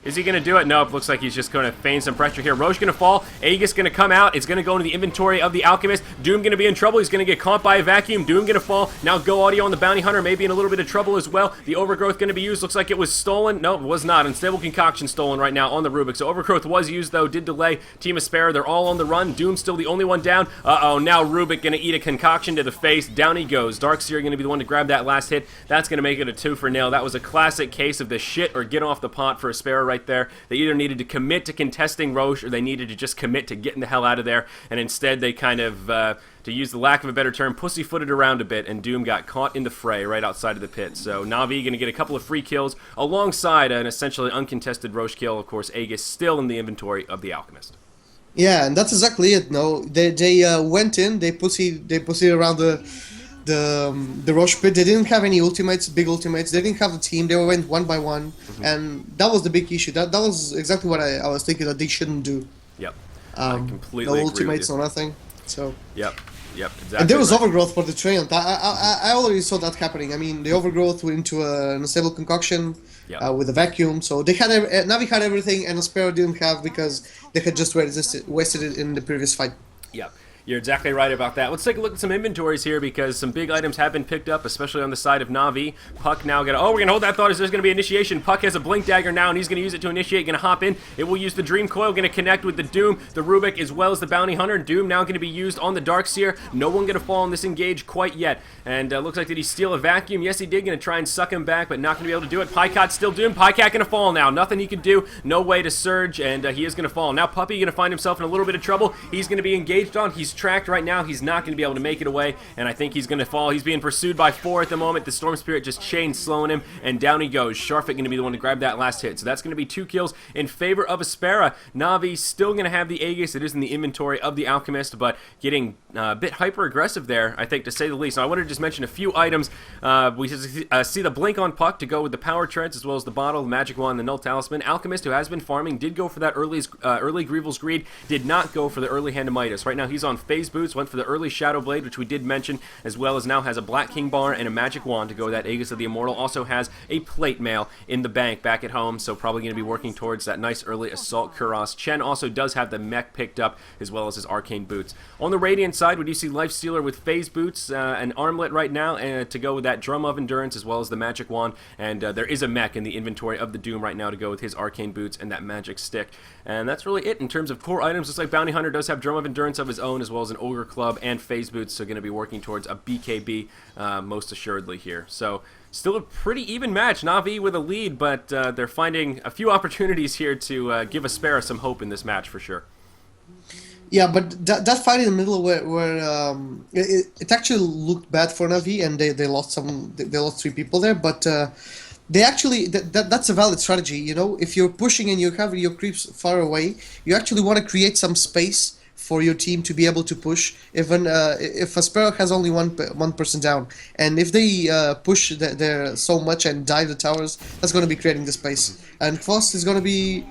Is he going to do it? Nope. Looks like he's just going to feign some pressure here. Roche going to fall. Aegis going to come out. It's going to go into the inventory of the Alchemist. Doom going to be in trouble. He's going to get caught by a vacuum. Doom going to fall. Now Go Audio on the Bounty Hunter. Maybe in a little bit of trouble as well. The Overgrowth going to be used. Looks like it was stolen. No, it was not. Unstable Concoction stolen right now on the Rubik. So Overgrowth was used, though. Did delay Team Aspera. They're all on the run. Doom's still the only one down. Now Rubik going to eat a Concoction to the face. Down he goes. Darkseer going to be the one to grab that last hit. That's going to make it a 2-for-0. That was a classic case of the shit or get off the pot for Aspera right there. They either needed to commit to contesting Roche or they needed to just commit to getting the hell out of there, and instead they kind of, to use the lack of a better term, pussyfooted around a bit, and Doom got caught in the fray right outside of the pit. So Navi going to get a couple of free kills alongside an essentially uncontested Roche kill. Of course, Aegis still in the inventory of the Alchemist. Yeah, and that's exactly it. No, they went in, they pussy around the Roche pit. They didn't have any ultimates, big ultimates. They didn't have a team. They went one by one, and that was the big issue. That was exactly what I was thinking that they shouldn't do. Yep. I completely no agree ultimates with you. or nothing. So. Yep. Exactly. And there was right. overgrowth for the Treant. I already saw that happening. I mean, the overgrowth went into an unstable concoction with a vacuum. So they had Navi had everything, and Aspera didn't have because they had just wasted it in the previous fight. Yep. You're exactly right about that. Let's take a look at some inventories here because some big items have been picked up, especially on the side of Navi. Puck now gonna... Oh, we're gonna hold that thought as there's gonna be initiation. Puck has a blink dagger now, and he's gonna use it to initiate. Gonna hop in. It will use the Dream Coil. Gonna connect with the Doom, the Rubik, as well as the Bounty Hunter. Doom now gonna be used on the Darkseer. No one gonna fall in this engage quite yet. And looks like did he steal a vacuum? Yes, he did. Gonna try and suck him back, but not gonna be able to do it. Pycot's still doomed. Pycat gonna fall now. Nothing he can do. No way to surge, and he is gonna fall. Now Puppy gonna find himself in a little bit of trouble. He's gonna be engaged on. He's tracked right now. He's not going to be able to make it away, and I think he's going to fall. He's being pursued by 4 at the moment. The Storm Spirit just chain slowing him, and down he goes. Sharfik going to be the one to grab that last hit, so that's going to be 2 kills in favor of Aspera. Navi still going to have the Aegis. It is in the inventory of the Alchemist, but getting a bit hyper-aggressive there, I think, to say the least. Now, I wanted to just mention a few items. We see the Blink on Puck to go with the Power Treads, as well as the Bottle, the Magic Wand, the Null Talisman. Alchemist, who has been farming, did go for that early Grievel's Greed, did not go for the early Hand of Midas. Right now, he's on Phase Boots, went for the early Shadow Blade, which we did mention, as well as now has a Black King Bar and a Magic Wand to go with that Aegis of the Immortal. Also has a Plate Mail in the bank back at home, so probably going to be working towards that nice early Assault Kuros. Chen also does have the mech picked up, as well as his Arcane Boots. On the Radiant side, we do see Lifestealer with Phase Boots, an Armlet right now, to go with that Drum of Endurance, as well as the Magic Wand, and there is a mech in the inventory of the Doom right now to go with his Arcane Boots and that Magic Stick. And that's really it in terms of core items. Looks like Bounty Hunter does have Drum of Endurance of his own, as well as an Ogre Club and Phase Boots, so going to be working towards a BKB most assuredly here. So still a pretty even match. Navi with a lead, but they're finding a few opportunities here to give Aspera some hope in this match for sure. Yeah, but that fight in the middle where it actually looked bad for Navi, and they lost they lost 3 people there, but they actually that's a valid strategy. You know, if you're pushing and you have your creeps far away, you actually want to create some space for your team to be able to push, even if Aspera has only one person down, and if they push there so much and dive the towers, that's going to be creating the space. And Kvost is going to be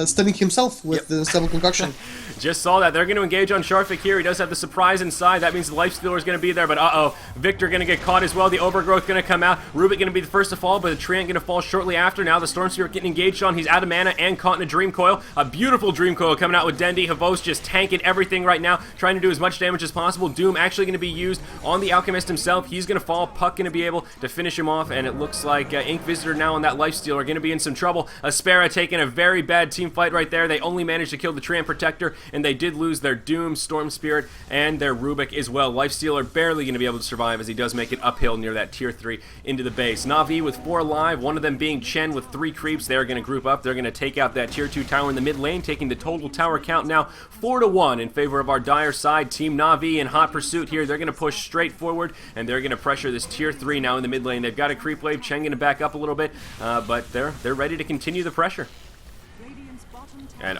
stunning himself with the Stubble Concoction. Just saw that. They're going to engage on Sharfik here. He does have the surprise inside. That means the Lifestealer is going to be there, but Victor going to get caught as well. The Overgrowth going to come out. Rubik going to be the first to fall, but the Treant going to fall shortly after. Now the Storm Spirit getting engaged on. He's out of mana and caught in a Dream Coil. A beautiful Dream Coil coming out with Dendi. Havos just tanking everything right now, trying to do as much damage as possible. Doom actually going to be used on the Alchemist himself. He's going to fall. Puck going to be able to finish him off, and it looks like Ink Visitor now on that Lifestealer are going to be in some trouble. Aspera taking a very bad team fight right there. They only managed to kill the Treant Protector, and they did lose their Doom, Storm Spirit, and their Rubik as well. Lifestealer barely going to be able to survive as he does make it uphill near that tier 3 into the base. Navi with 4 alive, one of them being Chen with 3 creeps. They're going to group up. They're going to take out that tier 2 tower in the mid lane, taking the total tower count now 4-1 in favor of our Dire side. Team Navi in hot pursuit here. They're going to push straight forward, and they're going to pressure this tier 3 now in the mid lane. They've got a creep wave. Chen going to back up a little bit, but they're ready to continue the pressure. And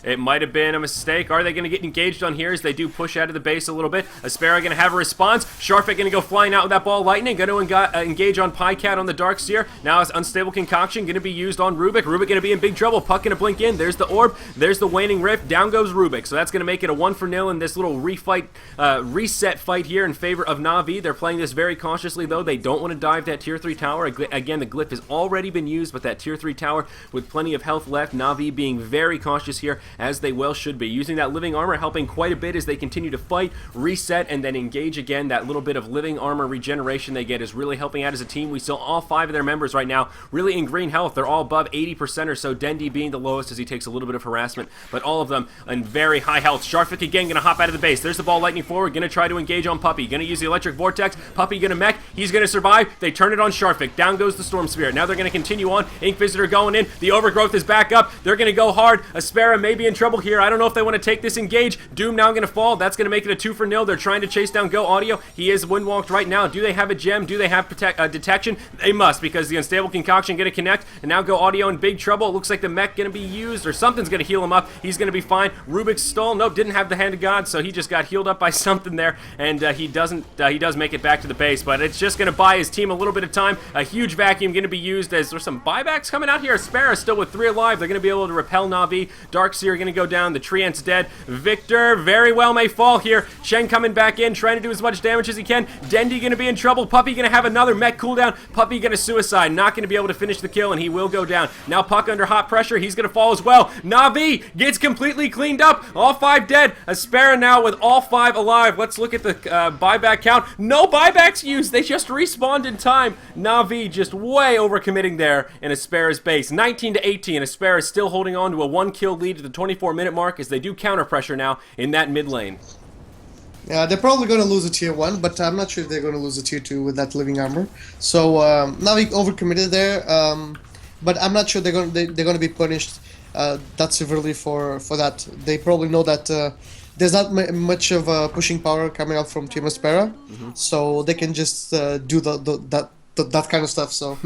it might have been a mistake. Are they going to get engaged on here as they do push out of the base a little bit? Aspera going to have a response. Sharfik going to go flying out with that ball lightning. Going to engage on Pycat on the Darkseer. Now it's Unstable Concoction going to be used on Rubik. Rubik going to be in big trouble. Puck going to blink in. There's the Orb. There's the Waning Rift. Down goes Rubik. So that's going to make it a 1-0 in this little reset fight here in favor of Navi. They're playing this very cautiously though. They don't want to dive that tier 3 tower. Again, the Glyph has already been used, but that tier 3 tower with plenty of health left. Navi being very cautious here, as they well should be. Using that living armor, helping quite a bit as they continue to fight, reset, and then engage again. That little bit of living armor regeneration they get is really helping out as a team. We saw all 5 of their members right now really in green health. They're all above 80% or so, Dendi being the lowest as he takes a little bit of harassment, but all of them in very high health. Sharfik again going to hop out of the base. There's the ball lightning forward, going to try to engage on Puppy. Going to use the electric vortex. Puppy going to mech. He's going to survive. They turn it on Sharfik. Down goes the Storm Spirit. Now they're going to continue on. Ink Visitor going in. The Overgrowth is back up. They're going to go hard. Aspera may be in trouble here. I don't know if they want to take this engage. Doom now going to fall. That's going to make it a 2-0. They're trying to chase down Go Audio. He is windwalked right now. Do they have a gem? Do they have detection? They must, because the Unstable Concoction going to connect, and now Go Audio in big trouble. It looks like the mech going to be used, or something's going to heal him up. He's going to be fine. Rubik's stall. Nope, didn't have the Hand of God, so he just got healed up by something there, and he does make it back to the base, but it's just going to buy his team a little bit of time. A huge vacuum going to be used as there's some buybacks coming out here. Aspera still with 3 alive. They're going to be able to repel repel Navi. Darkseer going to go down. The Treant's dead. Victor very well may fall here. Shen coming back in, trying to do as much damage as he can. Dendi going to be in trouble. Puppy going to have another mech cooldown. Puppy going to suicide. Not going to be able to finish the kill, and he will go down. Now Puck under hot pressure. He's going to fall as well. Navi gets completely cleaned up. All 5 dead. Aspera now with all 5 alive. Let's look at the buyback count. No buybacks used. They just respawned in time. Navi just way overcommitting there in Aspera's base. 19 to 18. Aspera is still holding on to a 1-kill lead at the 24-minute mark as they do counter pressure now in that mid lane. Yeah, they're probably going to lose a tier 1, but I'm not sure if they're going to lose a tier 2 with that living armor. So Navi overcommitted there, but I'm not sure they're going to be punished that severely for that. They probably know that there's not much of pushing power coming out from Team Aspera, so they can just do that kind of stuff. So.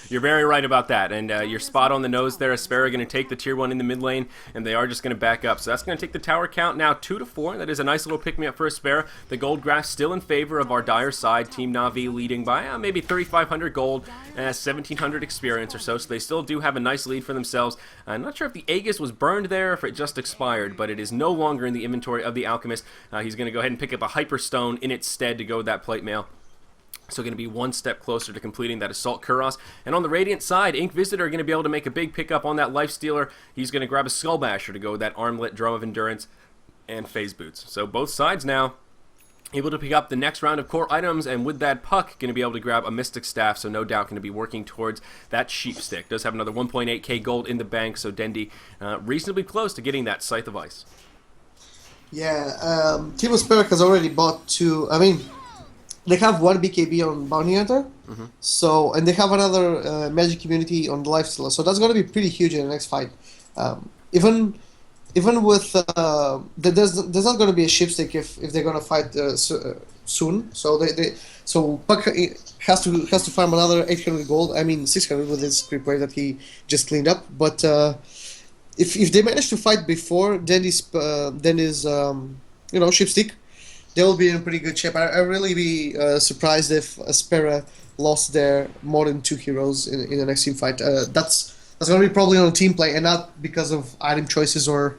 You're very right about that, and you're spot on the nose there. Aspera going to take the tier 1 in the mid lane, and they are just going to back up. So that's going to take the tower count now 2 to 4. That is a nice little pick-me-up for Aspera. The gold graph still in favor of our dire side. Team Navi leading by maybe 3,500 gold and 1,700 experience or so. So they still do have a nice lead for themselves. I'm not sure if the Aegis was burned there or if it just expired, but it is no longer in the inventory of the Alchemist. He's going to go ahead and pick up a Hyperstone in its stead to go with that plate mail. So going to be one step closer to completing that Assault Kuros. And on the Radiant side, Ink Visitor are going to be able to make a big pickup on that Lifestealer. He's going to grab a Skull Basher to go with that Armlet, Drum of Endurance, and Phase Boots. So both sides now able to pick up the next round of core items, and with that Puck, going to be able to grab a Mystic Staff, so no doubt going to be working towards that Sheep Stick. Does have another 1.8k gold in the bank, so Dendi reasonably close to getting that Scythe of Ice. Yeah, Team Aspera has already bought 2, they have 1 BKB on Bounty Hunter, so, and they have another Magic Immunity on the Lifestealer, so that's going to be pretty huge in the next fight. Even with there's not going to be a Shipstick if they're going to fight soon. So Puck has to farm another 800 gold. 600 with his creep wave that he just cleaned up. But if they manage to fight before Dendy's Shipstick, they will be in pretty good shape. I'd really be surprised if Aspera lost their more than 2 heroes in the next team fight. That's going to be probably on a team play and not because of item choices or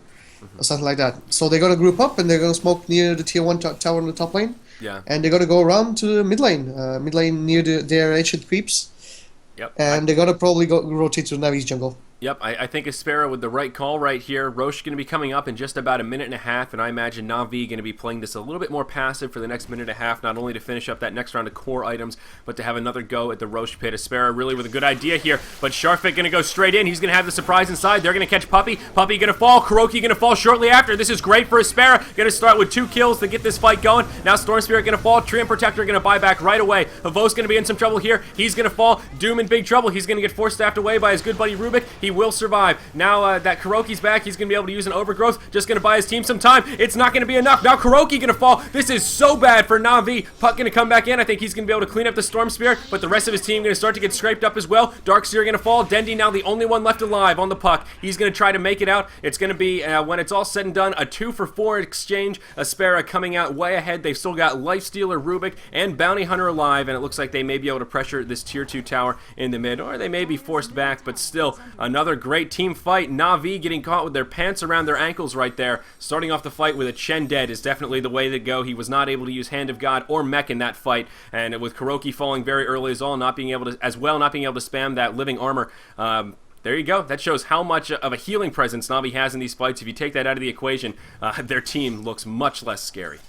something like that. So they're going to group up and they're going to smoke near the tier 1 tower in the top lane. Yeah. And they're going to go around to the mid lane near their ancient creeps. Yep. And they're going to probably rotate to Navi's jungle. Yep, I think Aspera with the right call right here. Roche going to be coming up in just about a minute and a half, and I imagine Navi going to be playing this a little bit more passive for the next minute and a half, not only to finish up that next round of core items, but to have another go at the Roche pit. Aspera really with a good idea here, but Sharfit going to go straight in. He's going to have the surprise inside. They're going to catch Puppy. Puppy going to fall. Kuroki going to fall shortly after. This is great for Aspera. Going to start with 2 kills to get this fight going. Now Storm Spirit going to fall. Treant Protector going to buy back right away. Havos going to be in some trouble here. He's going to fall. Doom in big trouble. He's going to get force staffed away by his good buddy Rubik. He will survive. Now that Kuroki's back, he's going to be able to use an Overgrowth. Just going to buy his team some time. It's not going to be enough. Now Kuroki going to fall. This is so bad for Navi. Puck going to come back in. I think he's going to be able to clean up the Storm Spear, but the rest of his team going to start to get scraped up as well. Darkseer going to fall. Dendi now the only one left alive on the Puck. He's going to try to make it out. It's going to be, when it's all said and done, a 2-for-4 exchange. Aspera coming out way ahead. They've still got Lifestealer, Rubik, and Bounty Hunter alive, and it looks like they may be able to pressure this tier 2 tower in the mid, or they may be forced back, but still another great team fight. Navi getting caught with their pants around their ankles right there. Starting off the fight with a Chen dead is definitely the way to go. He was not able to use Hand of God or Mech in that fight, and with Kuroki falling very early as well, not being able to spam that living armor. There you go. That shows how much of a healing presence Navi has in these fights. If you take that out of the equation, their team looks much less scary.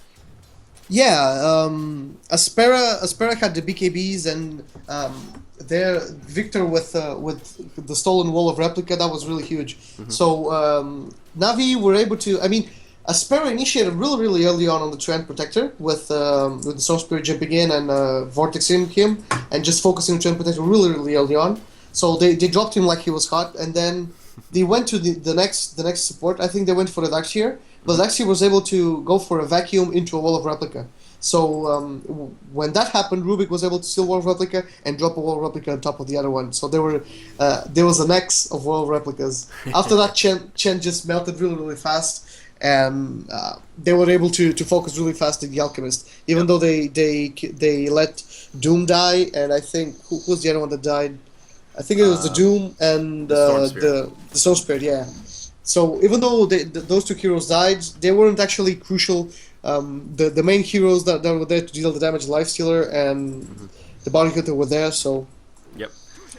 Yeah, Aspera had the BKBs and their Victor with the stolen wall of replica. That was really huge. So Navi were able to. Aspera initiated really early on the Treant Protector with the Storm Spirit jumping in and vortexing him and just focusing on Treant Protector really early on. So they dropped him like he was hot, and then they went to the next support. I think they went for the Darkseer, but Darkseer was able to go for a vacuum into a wall of replica. So when that happened, Rubik was able to steal wall of replica and drop a wall of replica on top of the other one. So there was an X of wall of replicas. After that, Chen just melted really fast, and they were able to focus really fast on the Alchemist. Even though they let Doom die, and I think who was the other one that died? I think it was the Doom and the Storm Spirit, yeah. So even though those two heroes died, they weren't actually crucial. The main heroes that were there to deal the damage, Lifestealer and the Bounty Hunter, were there. So Yep.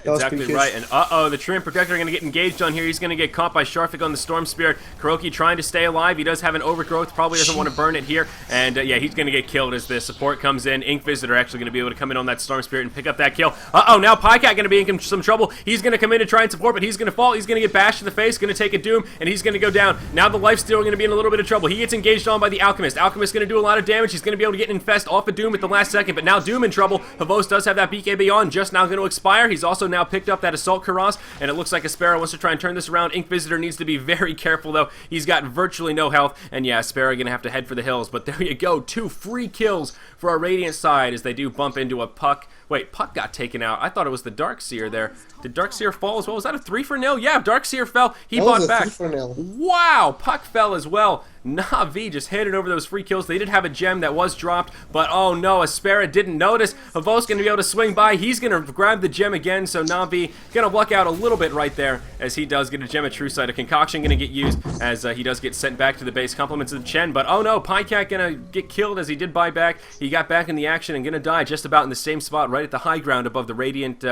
that was Exactly pretty good. right. And uh-oh, the Treant Protector are going to get engaged on here. He's going to get caught by Sharfik on the Storm Spirit. Kuroki trying to stay alive. He does have an overgrowth. Probably doesn't want to burn it here. And yeah, he's going to get killed as the support comes in. Ink Visitor actually going to be able to come in on that Storm Spirit and pick up that kill. Uh-oh, now Pycat going to be in some trouble. He's going to come in and try and support, but he's going to fall. He's going to get bashed in the face, going to take a Doom, and he's going to go down. Now the Lifestealer going to be in a little bit of trouble. He gets engaged on by the Alchemist. Alchemist going to do a lot of damage. He's going to be able to get an Infest off of Doom at the last second, but now Doom in trouble. Havos does have that BKB on, just now going to expire. He's also now picked up that Assault Karas, and it looks like Aspera wants to try and turn this around. Ink Visitor needs to be very careful, though. He's got virtually no health, and yeah, Aspera going to have to head for the hills, but there you go. 2 free kills for our Radiant side as they do bump into a Puck. Wait, Puck got taken out. I thought it was the Darkseer there. Did Darkseer fall as well? Was that a 3-for-0? Yeah, Darkseer fell. He bought back. 3-for-0. Wow, Puck fell as well. Navi just handed over those free kills. They did have a gem that was dropped, but oh no, Aspera didn't notice. Havos going to be able to swing by. He's going to grab the gem again, so Navi going to luck out a little bit right there as he does get a gem of True Sight. A concoction going to get used as he does get sent back to the base. Compliments of Chen, but oh no, Pycat going to get killed as he did buy back. He got back in the action and going to die just about in the same spot right at the high ground above the Radiant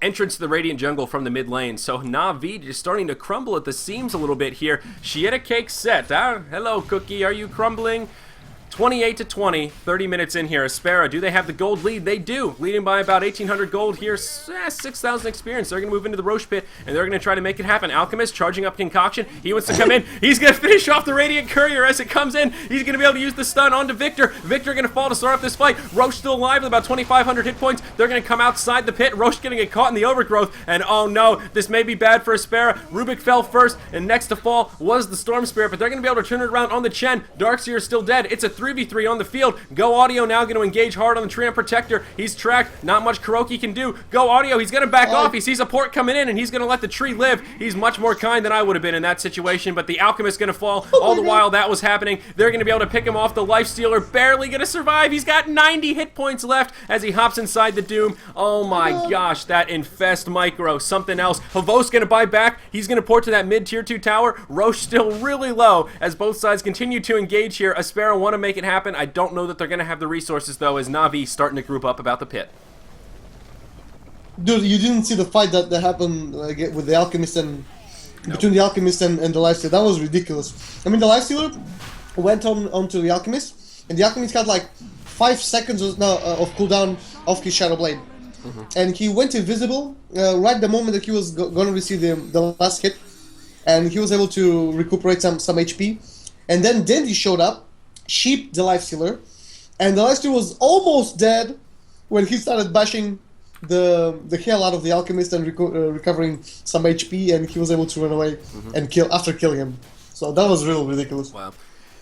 entrance to the Radiant jungle from the mid lane. So Navi just starting to crumble at the seams a little bit here. Shieta Cake set. Hello, Cookie. Are you crumbling? 28-20, 30 minutes in here. Aspera, do they have the gold lead? They do, leading by about 1,800 gold here, 6,000 experience. They're going to move into the Roche pit, and they're going to try to make it happen. Alchemist charging up Concoction. He wants to come in. He's going to finish off the Radiant Courier as it comes in. He's going to be able to use the stun onto Victor. Victor going to fall to start off this fight. Roche still alive with about 2,500 hit points. They're going to come outside the pit. Roche going to get caught in the overgrowth, and oh no, this may be bad for Aspera. Rubik fell first, and next to fall was the Storm Spirit, but they're going to be able to turn it around on the Chen. Darkseer is still dead. It's a 3v3 on the field. Go Audio now going to engage hard on the Treant Protector. He's tracked. Not much Kuroki can do. Go Audio. He's going to back off. He sees a port coming in, and he's going to let the tree live. He's much more kind than I would have been in that situation, but the Alchemist going to fall. All the while that was happening, they're going to be able to pick him off. The Lifestealer barely going to survive. He's got 90 hit points left as he hops inside the Doom. Oh my gosh, that Infest Micro. Something else. Havos going to buy back. He's going to port to that mid tier 2 tower. Roche still really low as both sides continue to engage here. Aspera want to make it happen. I don't know that they're going to have the resources, though, as Navi starting to group up about the pit. Dude, you didn't see the fight that happened with the Alchemist and between the Alchemist and the Lifestealer. That was ridiculous. I mean, the Lifestealer went onto the Alchemist, and the Alchemist had like 5 seconds of cooldown off his Shadow Blade. And he went invisible right the moment that he was going to receive the last hit, and he was able to recuperate some HP. And then Dendi showed up, sheeped the Lifestealer, and the Lifestealer was almost dead when he started bashing the hell out of the Alchemist and recovering some HP, and he was able to run away and kill after killing him. So that was real ridiculous. Wow.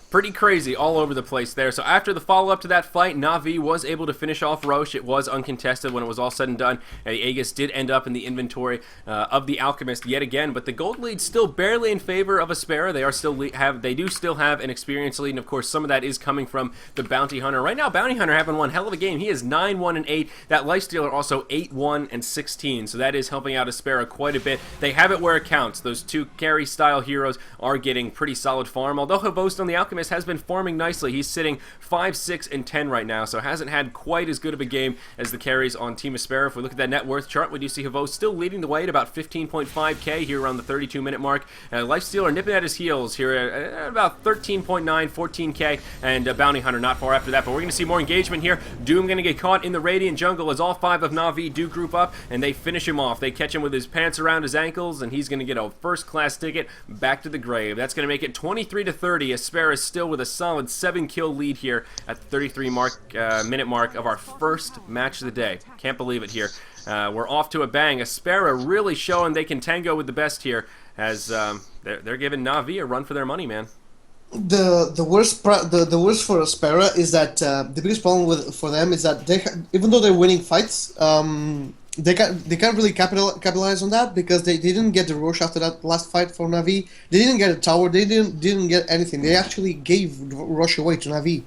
Pretty crazy all over the place there. So after the follow-up to that fight, Navi was able to finish off Roche. It was uncontested when it was all said and done. And the Aegis did end up in the inventory of the Alchemist yet again. But the gold lead still barely in favor of Aspera. They do still have an experience lead. And of course, some of that is coming from the Bounty Hunter. Right now, Bounty Hunter having one hell of a game. He is 9-1-8. That Lifestealer also 8-1-16. So that is helping out Aspera quite a bit. They have it where it counts. Those 2 carry-style heroes are getting pretty solid farm. Although Havos on the Alchemist has been farming nicely. He's sitting 5, 6, and 10 right now, so hasn't had quite as good of a game as the carries on Team Aspera. If we look at that net worth chart, we do see Havos still leading the way at about 15.5k here around the 32-minute mark. Lifestealer nipping at his heels here at about 13.9, 14k, and Bounty Hunter not far after that. But we're going to see more engagement here. Doom going to get caught in the Radiant jungle as all 5 of Navi do group up, and they finish him off. They catch him with his pants around his ankles, and he's going to get a first-class ticket back to the grave. That's going to make it 23-30. Aspera is still with a solid 7-kill lead here at the 33-minute mark of our first match of the day. Can't believe it here. We're off to a bang. Aspera really showing they can tango with the best here as they're giving Navi a run for their money, man. The worst for Aspera is that the biggest problem for them is that even though they're winning fights, they can't really capitalize on that because they didn't get the Roche after that last fight for Navi. They didn't get a tower. They didn't get anything. They actually gave Roche away to Navi.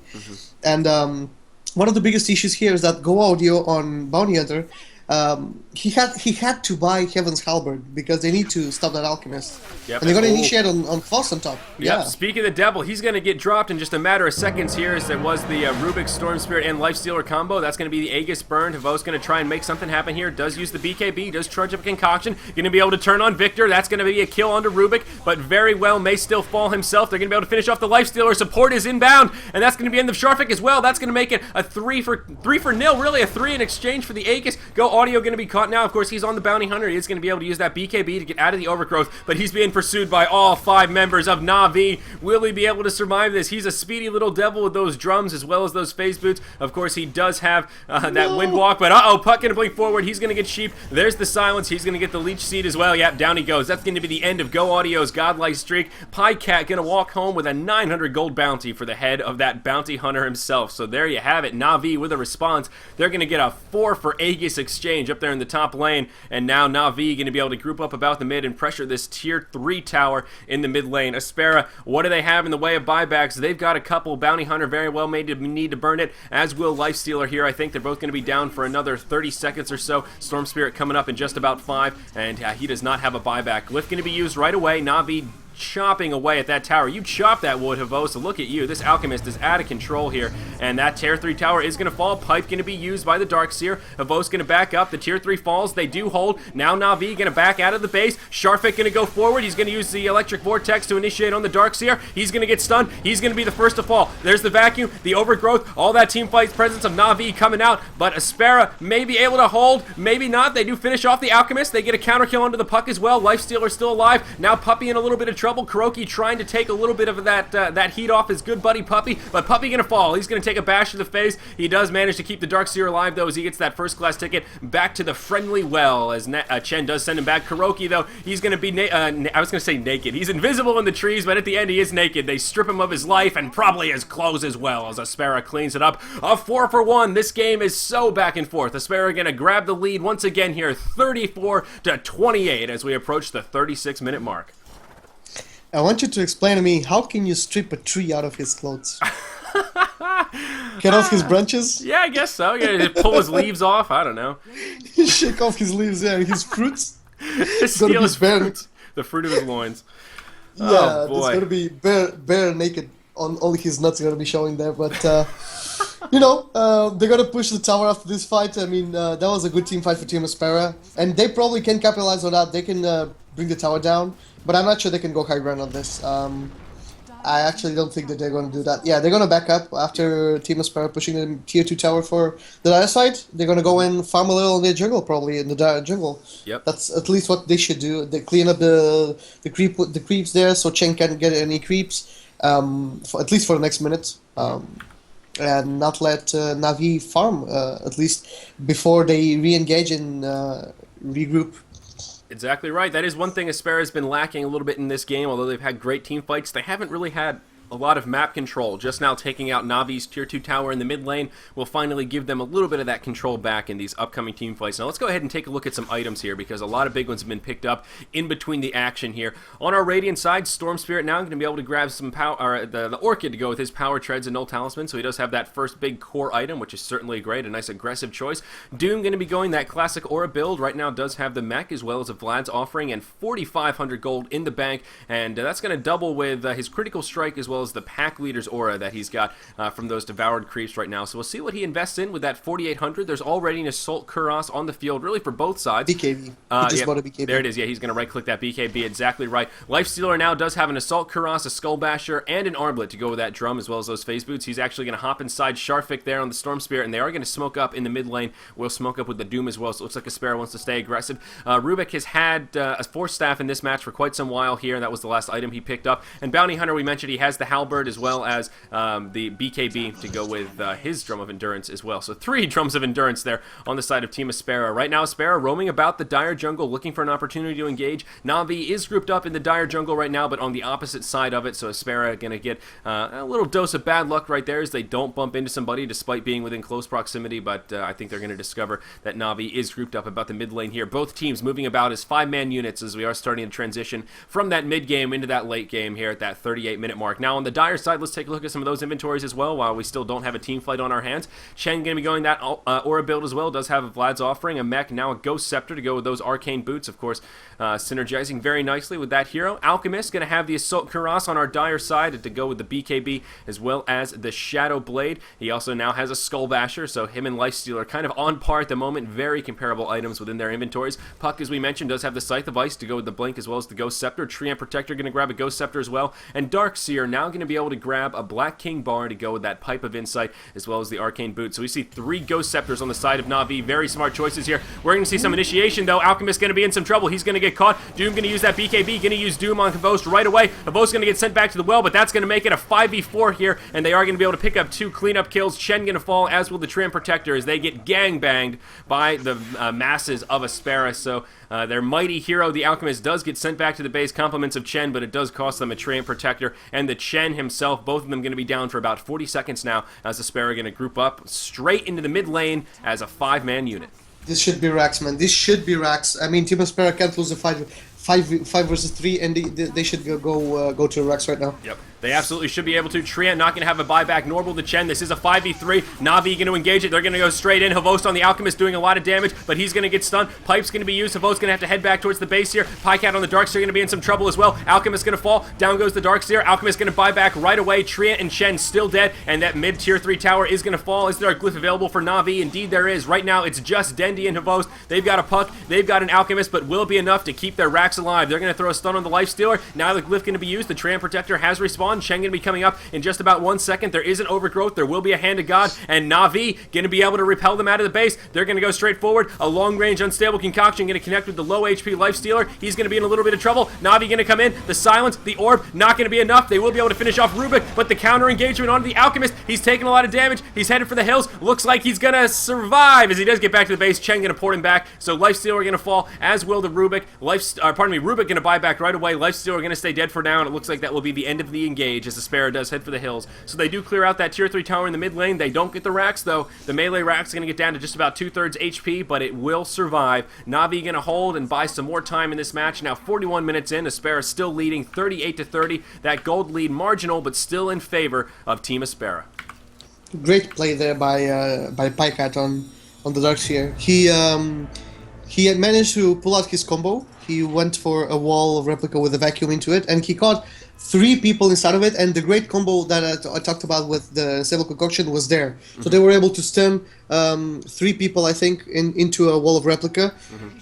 And one of the biggest issues here is that Go Audio on Bounty Hunter he had to buy Heaven's Halberd because they need to stop that alchemist. Yep. And they're going to initiate on Faust on top. Yep. Yeah. Speaking of the devil, he's going to get dropped in just a matter of seconds here, as it was the Rubik Storm Spirit and Lifestealer combo. That's going to be the Aegis burn. Havo's going to try and make something happen here. Does use the BKB, does trudge up a concoction. Going to be able to turn on Victor. That's going to be a kill onto Rubik, but very well may still fall himself. They're going to be able to finish off the Lifestealer. Support is inbound, and that's going to be the end of Sharfik as well. That's going to make it a 3 for nil, really a 3 in exchange for the Aegis. Go Audio going to be caught now. Of course, he's on the bounty hunter. He is going to be able to use that BKB to get out of the overgrowth, but he's being pursued by all 5 members of Navi. Will he be able to survive this? He's a speedy little devil with those drums as well as those phase boots. Of course, he does have that wind walk, but Puck going to blink forward. He's going to get sheep. There's the silence. He's going to get the leech seed as well. Yep, down he goes. That's going to be the end of Go Audio's godlike streak. Cat going to walk home with a 900 gold bounty for the head of that bounty hunter himself. So there you have it. Navi with a response. They're going to get a 4 for Aegis exchange up there in the top lane, and now Navi going to be able to group up about the mid and pressure this tier 3 tower in the mid lane. Aspera, what do they have in the way of buybacks? They've got a couple. Bounty Hunter very well may need to burn it, as will Lifestealer here. I think they're both going to be down for another 30 seconds or so. Storm Spirit coming up in just about 5, and he does not have a buyback. Lift going to be used right away. Navi chopping away at that tower. You chop that wood, Havo, so look at you. This Alchemist is out of control here, and that tier 3 tower is going to fall. Pipe going to be used by the Darkseer. Havo's going to back up. The tier 3 falls. They do hold. Now Navi going to back out of the base. Sharfik going to go forward. He's going to use the Electric Vortex to initiate on the Darkseer. He's going to get stunned. He's going to be the first to fall. There's the vacuum, the overgrowth, all that team fight presence of Navi coming out, but Aspera may be able to hold, maybe not. They do finish off the Alchemist. They get a counter kill onto the Puck as well. Lifestealer still alive. Now Puppy in a little bit of trouble. Kuroki trying to take a little bit of that heat off his good buddy Puppy, but Puppy gonna fall. He's gonna take a bash to the face. He does manage to keep the Darkseer alive though, as he gets that first class ticket back to the friendly well, as Chen does send him back. Kuroki though, he's gonna be I was gonna say naked. He's invisible in the trees, but at the end he is naked. They strip him of his life and probably his clothes as well, as Aspera cleans it up. A 4 for 1. This game is so back and forth. Aspera gonna grab the lead once again here, 34-28, as we approach the 36-minute mark. I want you to explain to me, how can you strip a tree out of his clothes? Get off his branches? Yeah, I guess so. Yeah, pull his leaves off. I don't know. Shake off his leaves, yeah, his fruits. Steal his fruit, the fruit of his loins. Yeah, oh, boy. it's gonna be bare naked. Only his nuts are gonna be showing there, but you know, they're gonna push the tower after this fight. I mean, that was a good team fight for Team Aspera, and they probably can capitalize on that. They can bring the tower down, but I'm not sure they can go high ground on this. I actually don't think that they're going to do that. Yeah, they're going to back up after Team Aspera pushing the tier 2 tower for the dire side. They're going to go and farm a little in the jungle, probably in the dire jungle. Yep. That's at least what they should do. They clean up the creeps there, so Chen can't get any creeps, at least for the next minute. And not let Navi farm, at least before they re-engage and regroup. Exactly right. That is one thing Aspera has been lacking a little bit in this game. Although they've had great team fights, they haven't really had a lot of map control. Just now taking out Navi's tier 2 tower in the mid lane will finally give them a little bit of that control back in these upcoming team fights. Now let's go ahead and take a look at some items here, because a lot of big ones have been picked up in between the action here. On our Radiant side, Storm Spirit now going to be able to grab some power, or the Orchid to go with his power treads and Null Talisman, so he does have that first big core item, which is certainly great, a nice aggressive choice. Doom going to be going that classic aura build. Right now does have the mech as well as a Vlad's offering and 4,500 gold in the bank, and that's going to double with his critical strike as well as the pack leader's aura that he's got from those devoured creeps right now. So we'll see what he invests in with that 4,800. There's already an Assault Kuros on the field, really for both sides. BKB. He just bought a BKB. There it is. Yeah, he's going to right-click that BKB. Exactly right. Lifestealer now does have an Assault Kuros, a Skull Basher, and an Armlet to go with that drum as well as those phase boots. He's actually going to hop inside Sharfik there on the Storm Spirit, and they are going to smoke up in the mid lane. We'll smoke up with the Doom as well, so it looks like Aspera wants to stay aggressive. Rubik has had a Force Staff in this match for quite some while here. That was the last item he picked up. And Bounty Hunter, we mentioned he has the Halberd as well as the BKB to go with his Drum of Endurance as well. So 3 Drums of Endurance there on the side of Team Aspera. Right now, Aspera roaming about the dire jungle, looking for an opportunity to engage. Navi is grouped up in the dire jungle right now, but on the opposite side of it, so Aspera going to get a little dose of bad luck right there as they don't bump into somebody despite being within close proximity, but I think they're going to discover that Navi is grouped up about the mid lane here. Both teams moving about as 5-man units as we are starting to transition from that mid game into that late game here at that 38-minute mark. Now Now, on the Dire side, let's take a look at some of those inventories as well, while we still don't have a team fight on our hands. Chen going to be going that Aura build as well. Does have Vlad's offering, a mech, now a Ghost Scepter to go with those Arcane Boots, of course, synergizing very nicely with that hero. Alchemist going to have the Assault Cuirass on our Dire side to go with the BKB, as well as the Shadow Blade. He also now has a Skull Basher, so him and Lifestealer kind of on par at the moment. Very comparable items within their inventories. Puck, as we mentioned, does have the Scythe of Ice to go with the Blink, as well as the Ghost Scepter. Treant Protector going to grab a Ghost Scepter as well. And Darkseer now going to be able to grab a Black King Bar to go with that Pipe of Insight, as well as the Arcane Boot. So we see 3 Ghost Scepters on the side of Navi. Very smart choices here. We're going to see some initiation, though. Alchemist going to be in some trouble. He's going to get caught. Doom going to use that BKB. Going to use Doom on Havost right away. Havost going to get sent back to the well, but that's going to make it a 5v4 here, and they are going to be able to pick up 2 cleanup kills. Chen going to fall, as will the Treant Protector, as they get gangbanged by the masses of Aspera. So their mighty hero, the Alchemist, does get sent back to the base, compliments of Chen, but it does cost them a Treant Protector, and the Chen himself, both of them going to be down for about 40 seconds now, as Aspera going to group up straight into the mid lane as a 5-man unit. This should be Rax, man. This should be Rax. I mean, Team Aspera can't lose a 5 versus 3, and they should go to Rax right now. Yep. They absolutely should be able to. Treant not going to have a buyback, nor will the Chen. This is a 5v3. Navi going to engage it. They're going to go straight in. Havost on the Alchemist doing a lot of damage, but he's going to get stunned. Pipe's going to be used. Havost going to have to head back towards the base here. Pycat on the Darkseer going to be in some trouble as well. Alchemist going to fall. Down goes the Darkseer. Alchemist going to buy back right away. Treant and Chen still dead, and that mid tier 3 tower is going to fall. Is there a glyph available for Navi? Indeed there is. Right now it's just Dendi and Havost. They've got a Puck. They've got an Alchemist, but will it be enough to keep their racks alive? They're going to throw a stun on the Lifestealer. Now the glyph going to be used. The Treant Protector has respawned. Chen going to be coming up in just about 1 second. There is an overgrowth. There will be a Hand of God, and Navi going to be able to repel them out of the base. They're going to go straight forward. A long-range unstable concoction going to connect with the low HP Lifestealer. He's going to be in a little bit of trouble. Navi going to come in. The silence, the orb, not going to be enough. They will be able to finish off Rubik, but the counter engagement on the Alchemist, he's taking a lot of damage. He's headed for the hills. Looks like he's going to survive as he does get back to the base. Chen going to port him back, so Lifestealer going to fall, as will the Rubik. Rubik going to buy back right away. Lifestealer going to stay dead for now, and it looks like that will be the end of the engage as Aspera does head for the hills. So they do clear out that tier 3 tower in the mid lane. They don't get the racks, though. The melee racks are going to get down to just about 2/3 HP, but it will survive. Navi going to hold and buy some more time in this match. Now 41 minutes in, Aspera still leading 38-30. That gold lead marginal, but still in favor of Team Aspera. Great play there by Pycat on the Darkseer. He had managed to pull out his combo. He went for a wall of replica with a vacuum into it, and he caught 3 people inside of it, and the great combo that I talked about with the Stable Concoction was there. So they were able to stun 3 people, I think, into a wall of replica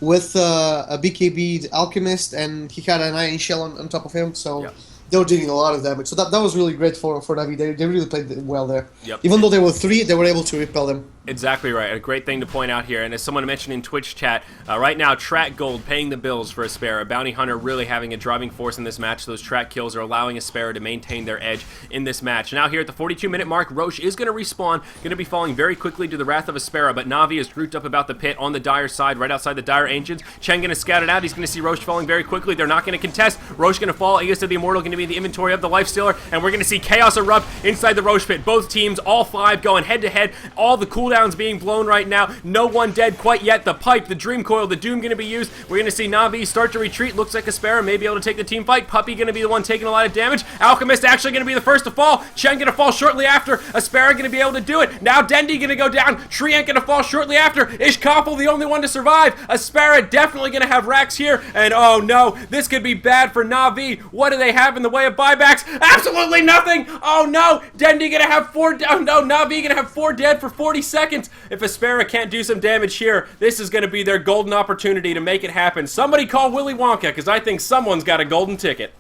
with a BKB Alchemist, and he had an Iron Shell on top of him, so they were dealing a lot of damage. So that was really great for Navi. They really played well there. Yep. Even though they were 3, they were able to repel them. Exactly right. A great thing to point out here. And as someone mentioned in Twitch chat, right now, Track Gold paying the bills for Aspera. Bounty Hunter really having a driving force in this match. Those track kills are allowing Aspera to maintain their edge in this match. Now here at the 42-minute mark, Roche is going to respawn, going to be falling very quickly to the wrath of Aspera, but Navi is grouped up about the pit on the Dire side, right outside the Dire Ancients. Chen going to scout it out. He's going to see Roche falling very quickly. They're not going to contest. Roche going to fall. Aegis of the Immortal going to be in the inventory of the Lifestealer, and we're going to see chaos erupt inside the Roche pit. Both teams, all 5, going head-to-head. All the cooldowns being blown right now. No one dead quite yet. The Pipe, the Dream Coil, the Doom going to be used. We're going to see Navi start to retreat. Looks like Aspera may be able to take the team fight. Puppy going to be the one taking a lot of damage. Alchemist actually going to be the first to fall. Chen going to fall shortly after. Aspera going to be able to do it. Now Dendi going to go down. Treant going to fall shortly after. Ishkafel the only one to survive. Aspera definitely going to have racks here. And oh no, this could be bad for Navi. What do they have in the way of buybacks? Absolutely nothing. Oh no, Dendi going to have 4 down. No, Navi going to have 4 dead for 40 seconds. If Aspera can't do some damage here, this is going to be their golden opportunity to make it happen. Somebody call Willy Wonka, because I think someone's got a golden ticket.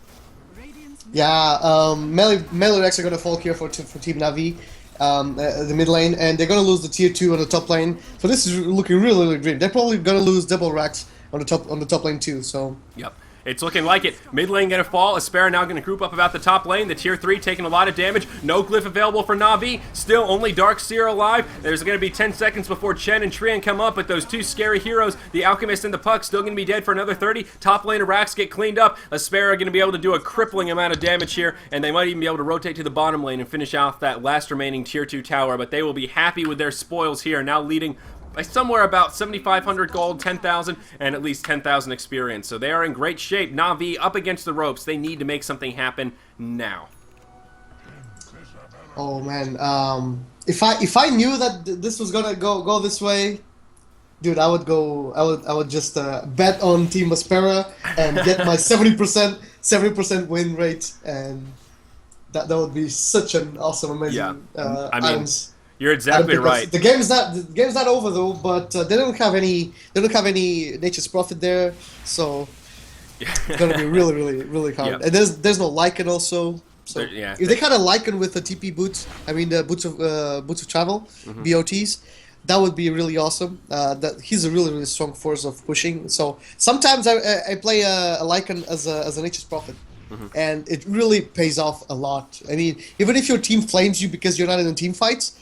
Yeah, melee racks are going to fall here for Team Navi, the mid lane, and they're going to lose the tier 2 on the top lane. So this is looking really, really grim. They're probably going to lose double racks on the top lane too. So. Yep. It's looking like it. Mid lane going to fall. Aspera now going to group up about the top lane. The tier 3 taking a lot of damage. No glyph available for Navi. Still only Darkseer alive. There's going to be 10 seconds before Chen and Treant come up, but those 2 scary heroes, the Alchemist and the Puck, still going to be dead for another 30. Top lane of racks get cleaned up. Aspera going to be able to do a crippling amount of damage here, and they might even be able to rotate to the bottom lane and finish off that last remaining tier 2 tower, but they will be happy with their spoils here, now leading by somewhere about 7,500 gold, 10,000, and at least 10,000 experience. So they are in great shape. Navi up against the ropes. They need to make something happen now. Oh man, if I knew that this was gonna go this way, dude, I would just bet on Team Aspera and get my 70% win rate, and that would be such an awesome, Yeah, amazing I mean, items. you're Item exactly pickups. right. The game's not over though, but they don't have any nature's prophet there, so it's gonna be really, really, really hard. Yeah. And there's no Lycan also. So Yeah. if they kind of Lycan with the TP boots, I mean the boots of travel, BOTs, that would be really awesome. That he's a really, really strong force of pushing. So sometimes I play a Lycan as a nature's prophet. And it really pays off a lot. I mean, even if your team flames you because you're not in the team fights,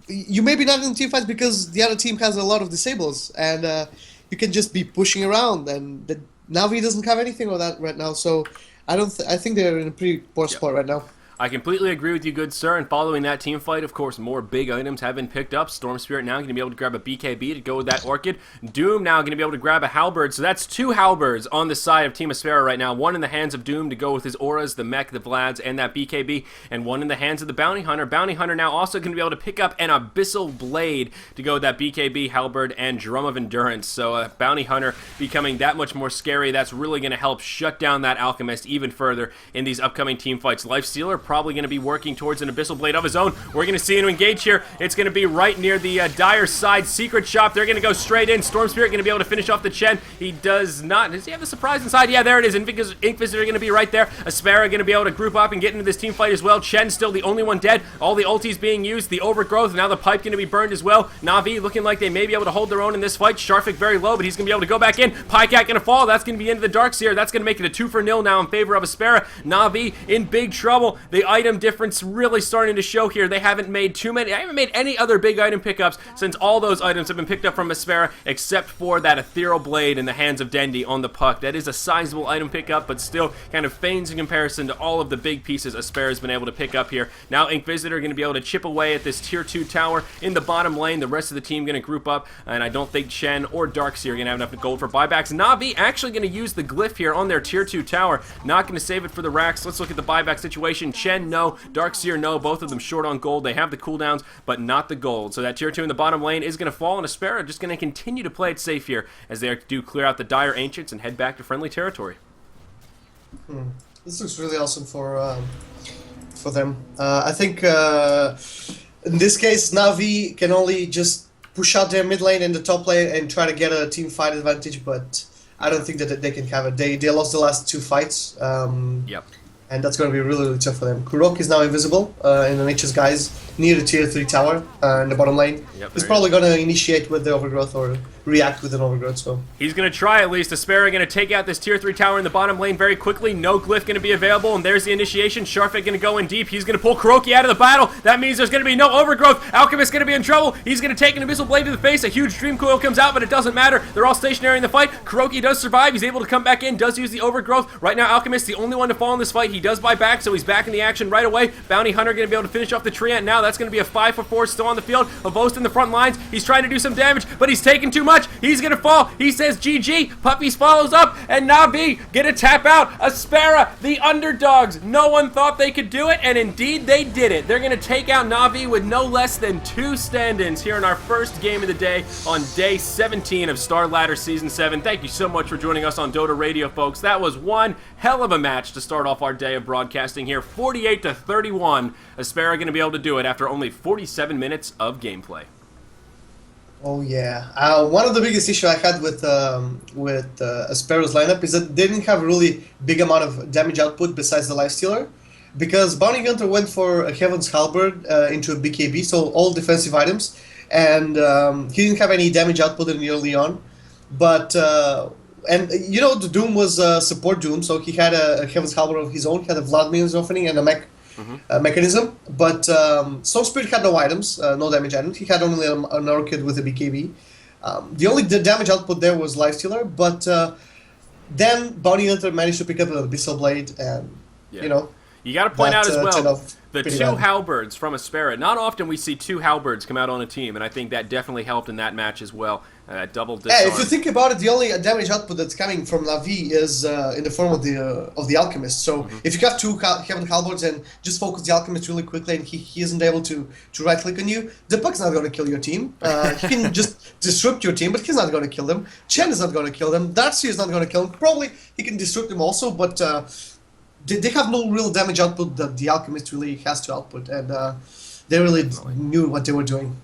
you may be not in team fights because the other team has a lot of disables, and you can just be pushing around. And the Navi doesn't have anything of that right now, so I think they're in a pretty poor spot right now. I completely agree with you, good sir. And following that team fight, of course, more big items have been picked up. Storm Spirit now going to be able to grab a BKB to go with that Orchid. Doom now going to be able to grab a Halberd. So that's two Halberds on the side of Team Aspera right now. One in the hands of Doom to go with his auras, the mech, the Vlads, and that BKB. And one in the hands of the Bounty Hunter. Bounty Hunter now also going to be able to pick up an Abyssal Blade to go with that BKB, Halberd, and Drum of Endurance. So Bounty Hunter becoming that much more scary. That's really going to help shut down that Alchemist even further in these upcoming team fights. Lifestealer probably going to be working towards an Abyssal Blade of his own. We're going to see him engage here. It's going to be right near the Dire side secret shop. They're going to go straight in. Storm Spirit going to be able to finish off the Chen. He does not. Does he have the surprise inside? Yeah, there it is. Inquisitor going to be right there. Aspera going to be able to group up and get into this team fight as well. Chen still the only one dead. All the ultis being used. The overgrowth. Now the pipe going to be burned as well. Navi looking like they may be able to hold their own in this fight. Sharfik very low, but he's going to be able to go back in. Pycat going to fall. That's going to be into the Darkseer. That's going to make it a 2-0 now in favor of Aspera. Navi in big trouble. The item difference really starting to show here. They haven't made any other big item pickups since all those items have been picked up from Aspera, except for that Ethereal Blade in the hands of Dendi on the puck. That is a sizable item pickup, but still kind of faints in comparison to all of the big pieces Aspera's been able to pick up here. Now Inquisitor going to be able to chip away at this tier 2 tower in the bottom lane. The rest of the team going to group up, and I don't think Chen or Darkseer are going to have enough gold for buybacks. Navi actually going to use the glyph here on their tier 2 tower. Not going to save it for the racks. Let's look at the buyback situation. Chen, no. Darkseer, no. Both of them short on gold. They have the cooldowns, but not the gold. So that tier 2 in the bottom lane is going to fall, and Aspera just going to continue to play it safe here as they do clear out the Dire Ancients and head back to friendly territory. This looks really awesome for them. I think in this case, Navi can only just push out their mid lane and the top lane and try to get a team fight advantage, but I don't think that they can have it. They lost the last 2 fights. Yep. And that's going to be really, really tough for them. Kurok is now invisible in the Nature's Guise near the tier 3 tower in the bottom lane. Yep, He's probably going to initiate with the overgrowth or react with an overgrowth. So he's going to try at least. Aspera going to take out this tier 3 tower in the bottom lane very quickly. No glyph going to be available, and there's the initiation. Sharfik going to go in deep. He's going to pull Kuroki out of the battle. That means there's going to be no overgrowth. Alchemist going to be in trouble. He's going to take an Abyssal Blade to the face. A huge Dream Coil comes out, but it doesn't matter. They're all stationary in the fight. Kuroki does survive. He's able to come back in, does use the overgrowth. Right now, Alchemist the only one to fall in this fight. He does buy back, so he's back in the action right away. Bounty Hunter going to be able to finish off the Treant now. That's going to be a 5-for-4 still on the field. Avost in the front lines. He's trying to do some damage, but he's taking too much. He's going to fall. He says GG. Puppies follows up, and Navi gonna tap out. Aspera, the underdogs. No one thought they could do it, and indeed they did it. They're gonna take out Navi with no less than 2 stand-ins here in our first game of the day on day 17 of Starladder Season 7. Thank you so much for joining us on Dota Radio, folks. That was one hell of a match to start off our day of broadcasting here. 48-31. Aspera gonna be able to do it after only 47 minutes of gameplay. Oh yeah, one of the biggest issue I had with Aspera's lineup is that they didn't have a really big amount of damage output besides the Lifestealer, because Bounty Hunter went for a Heaven's Halberd into a BKB, so all defensive items, and he didn't have any damage output in the early on, but and you know the Doom was support Doom, so he had a Heaven's Halberd of his own, he had a Vladmir's opening and a mech. Mechanism, but Storm Spirit had no items, no damage items. He had only an Orchid with a BKB. The damage output there was Lifestealer, but then Bounty Hunter managed to pick up an Abyssal Blade, and you got to point out as well the 2 bad. Halberds from Aspera. Not often we see 2 Halberds come out on a team, and I think that definitely helped in that match as well. Double disarm. If you think about it, the only damage output that's coming from Navi is in the form of the Alchemist. So if you have two Heaven Halberds and just focus the Alchemist really quickly and he isn't able to right click on you, the Puck's not going to kill your team. He can just disrupt your team, but he's not going to kill them. Chen is not going to kill them. Darcy is not going to kill them. Probably he can disrupt them also, but they have no real damage output that the Alchemist really has to output, and they really knew what they were doing.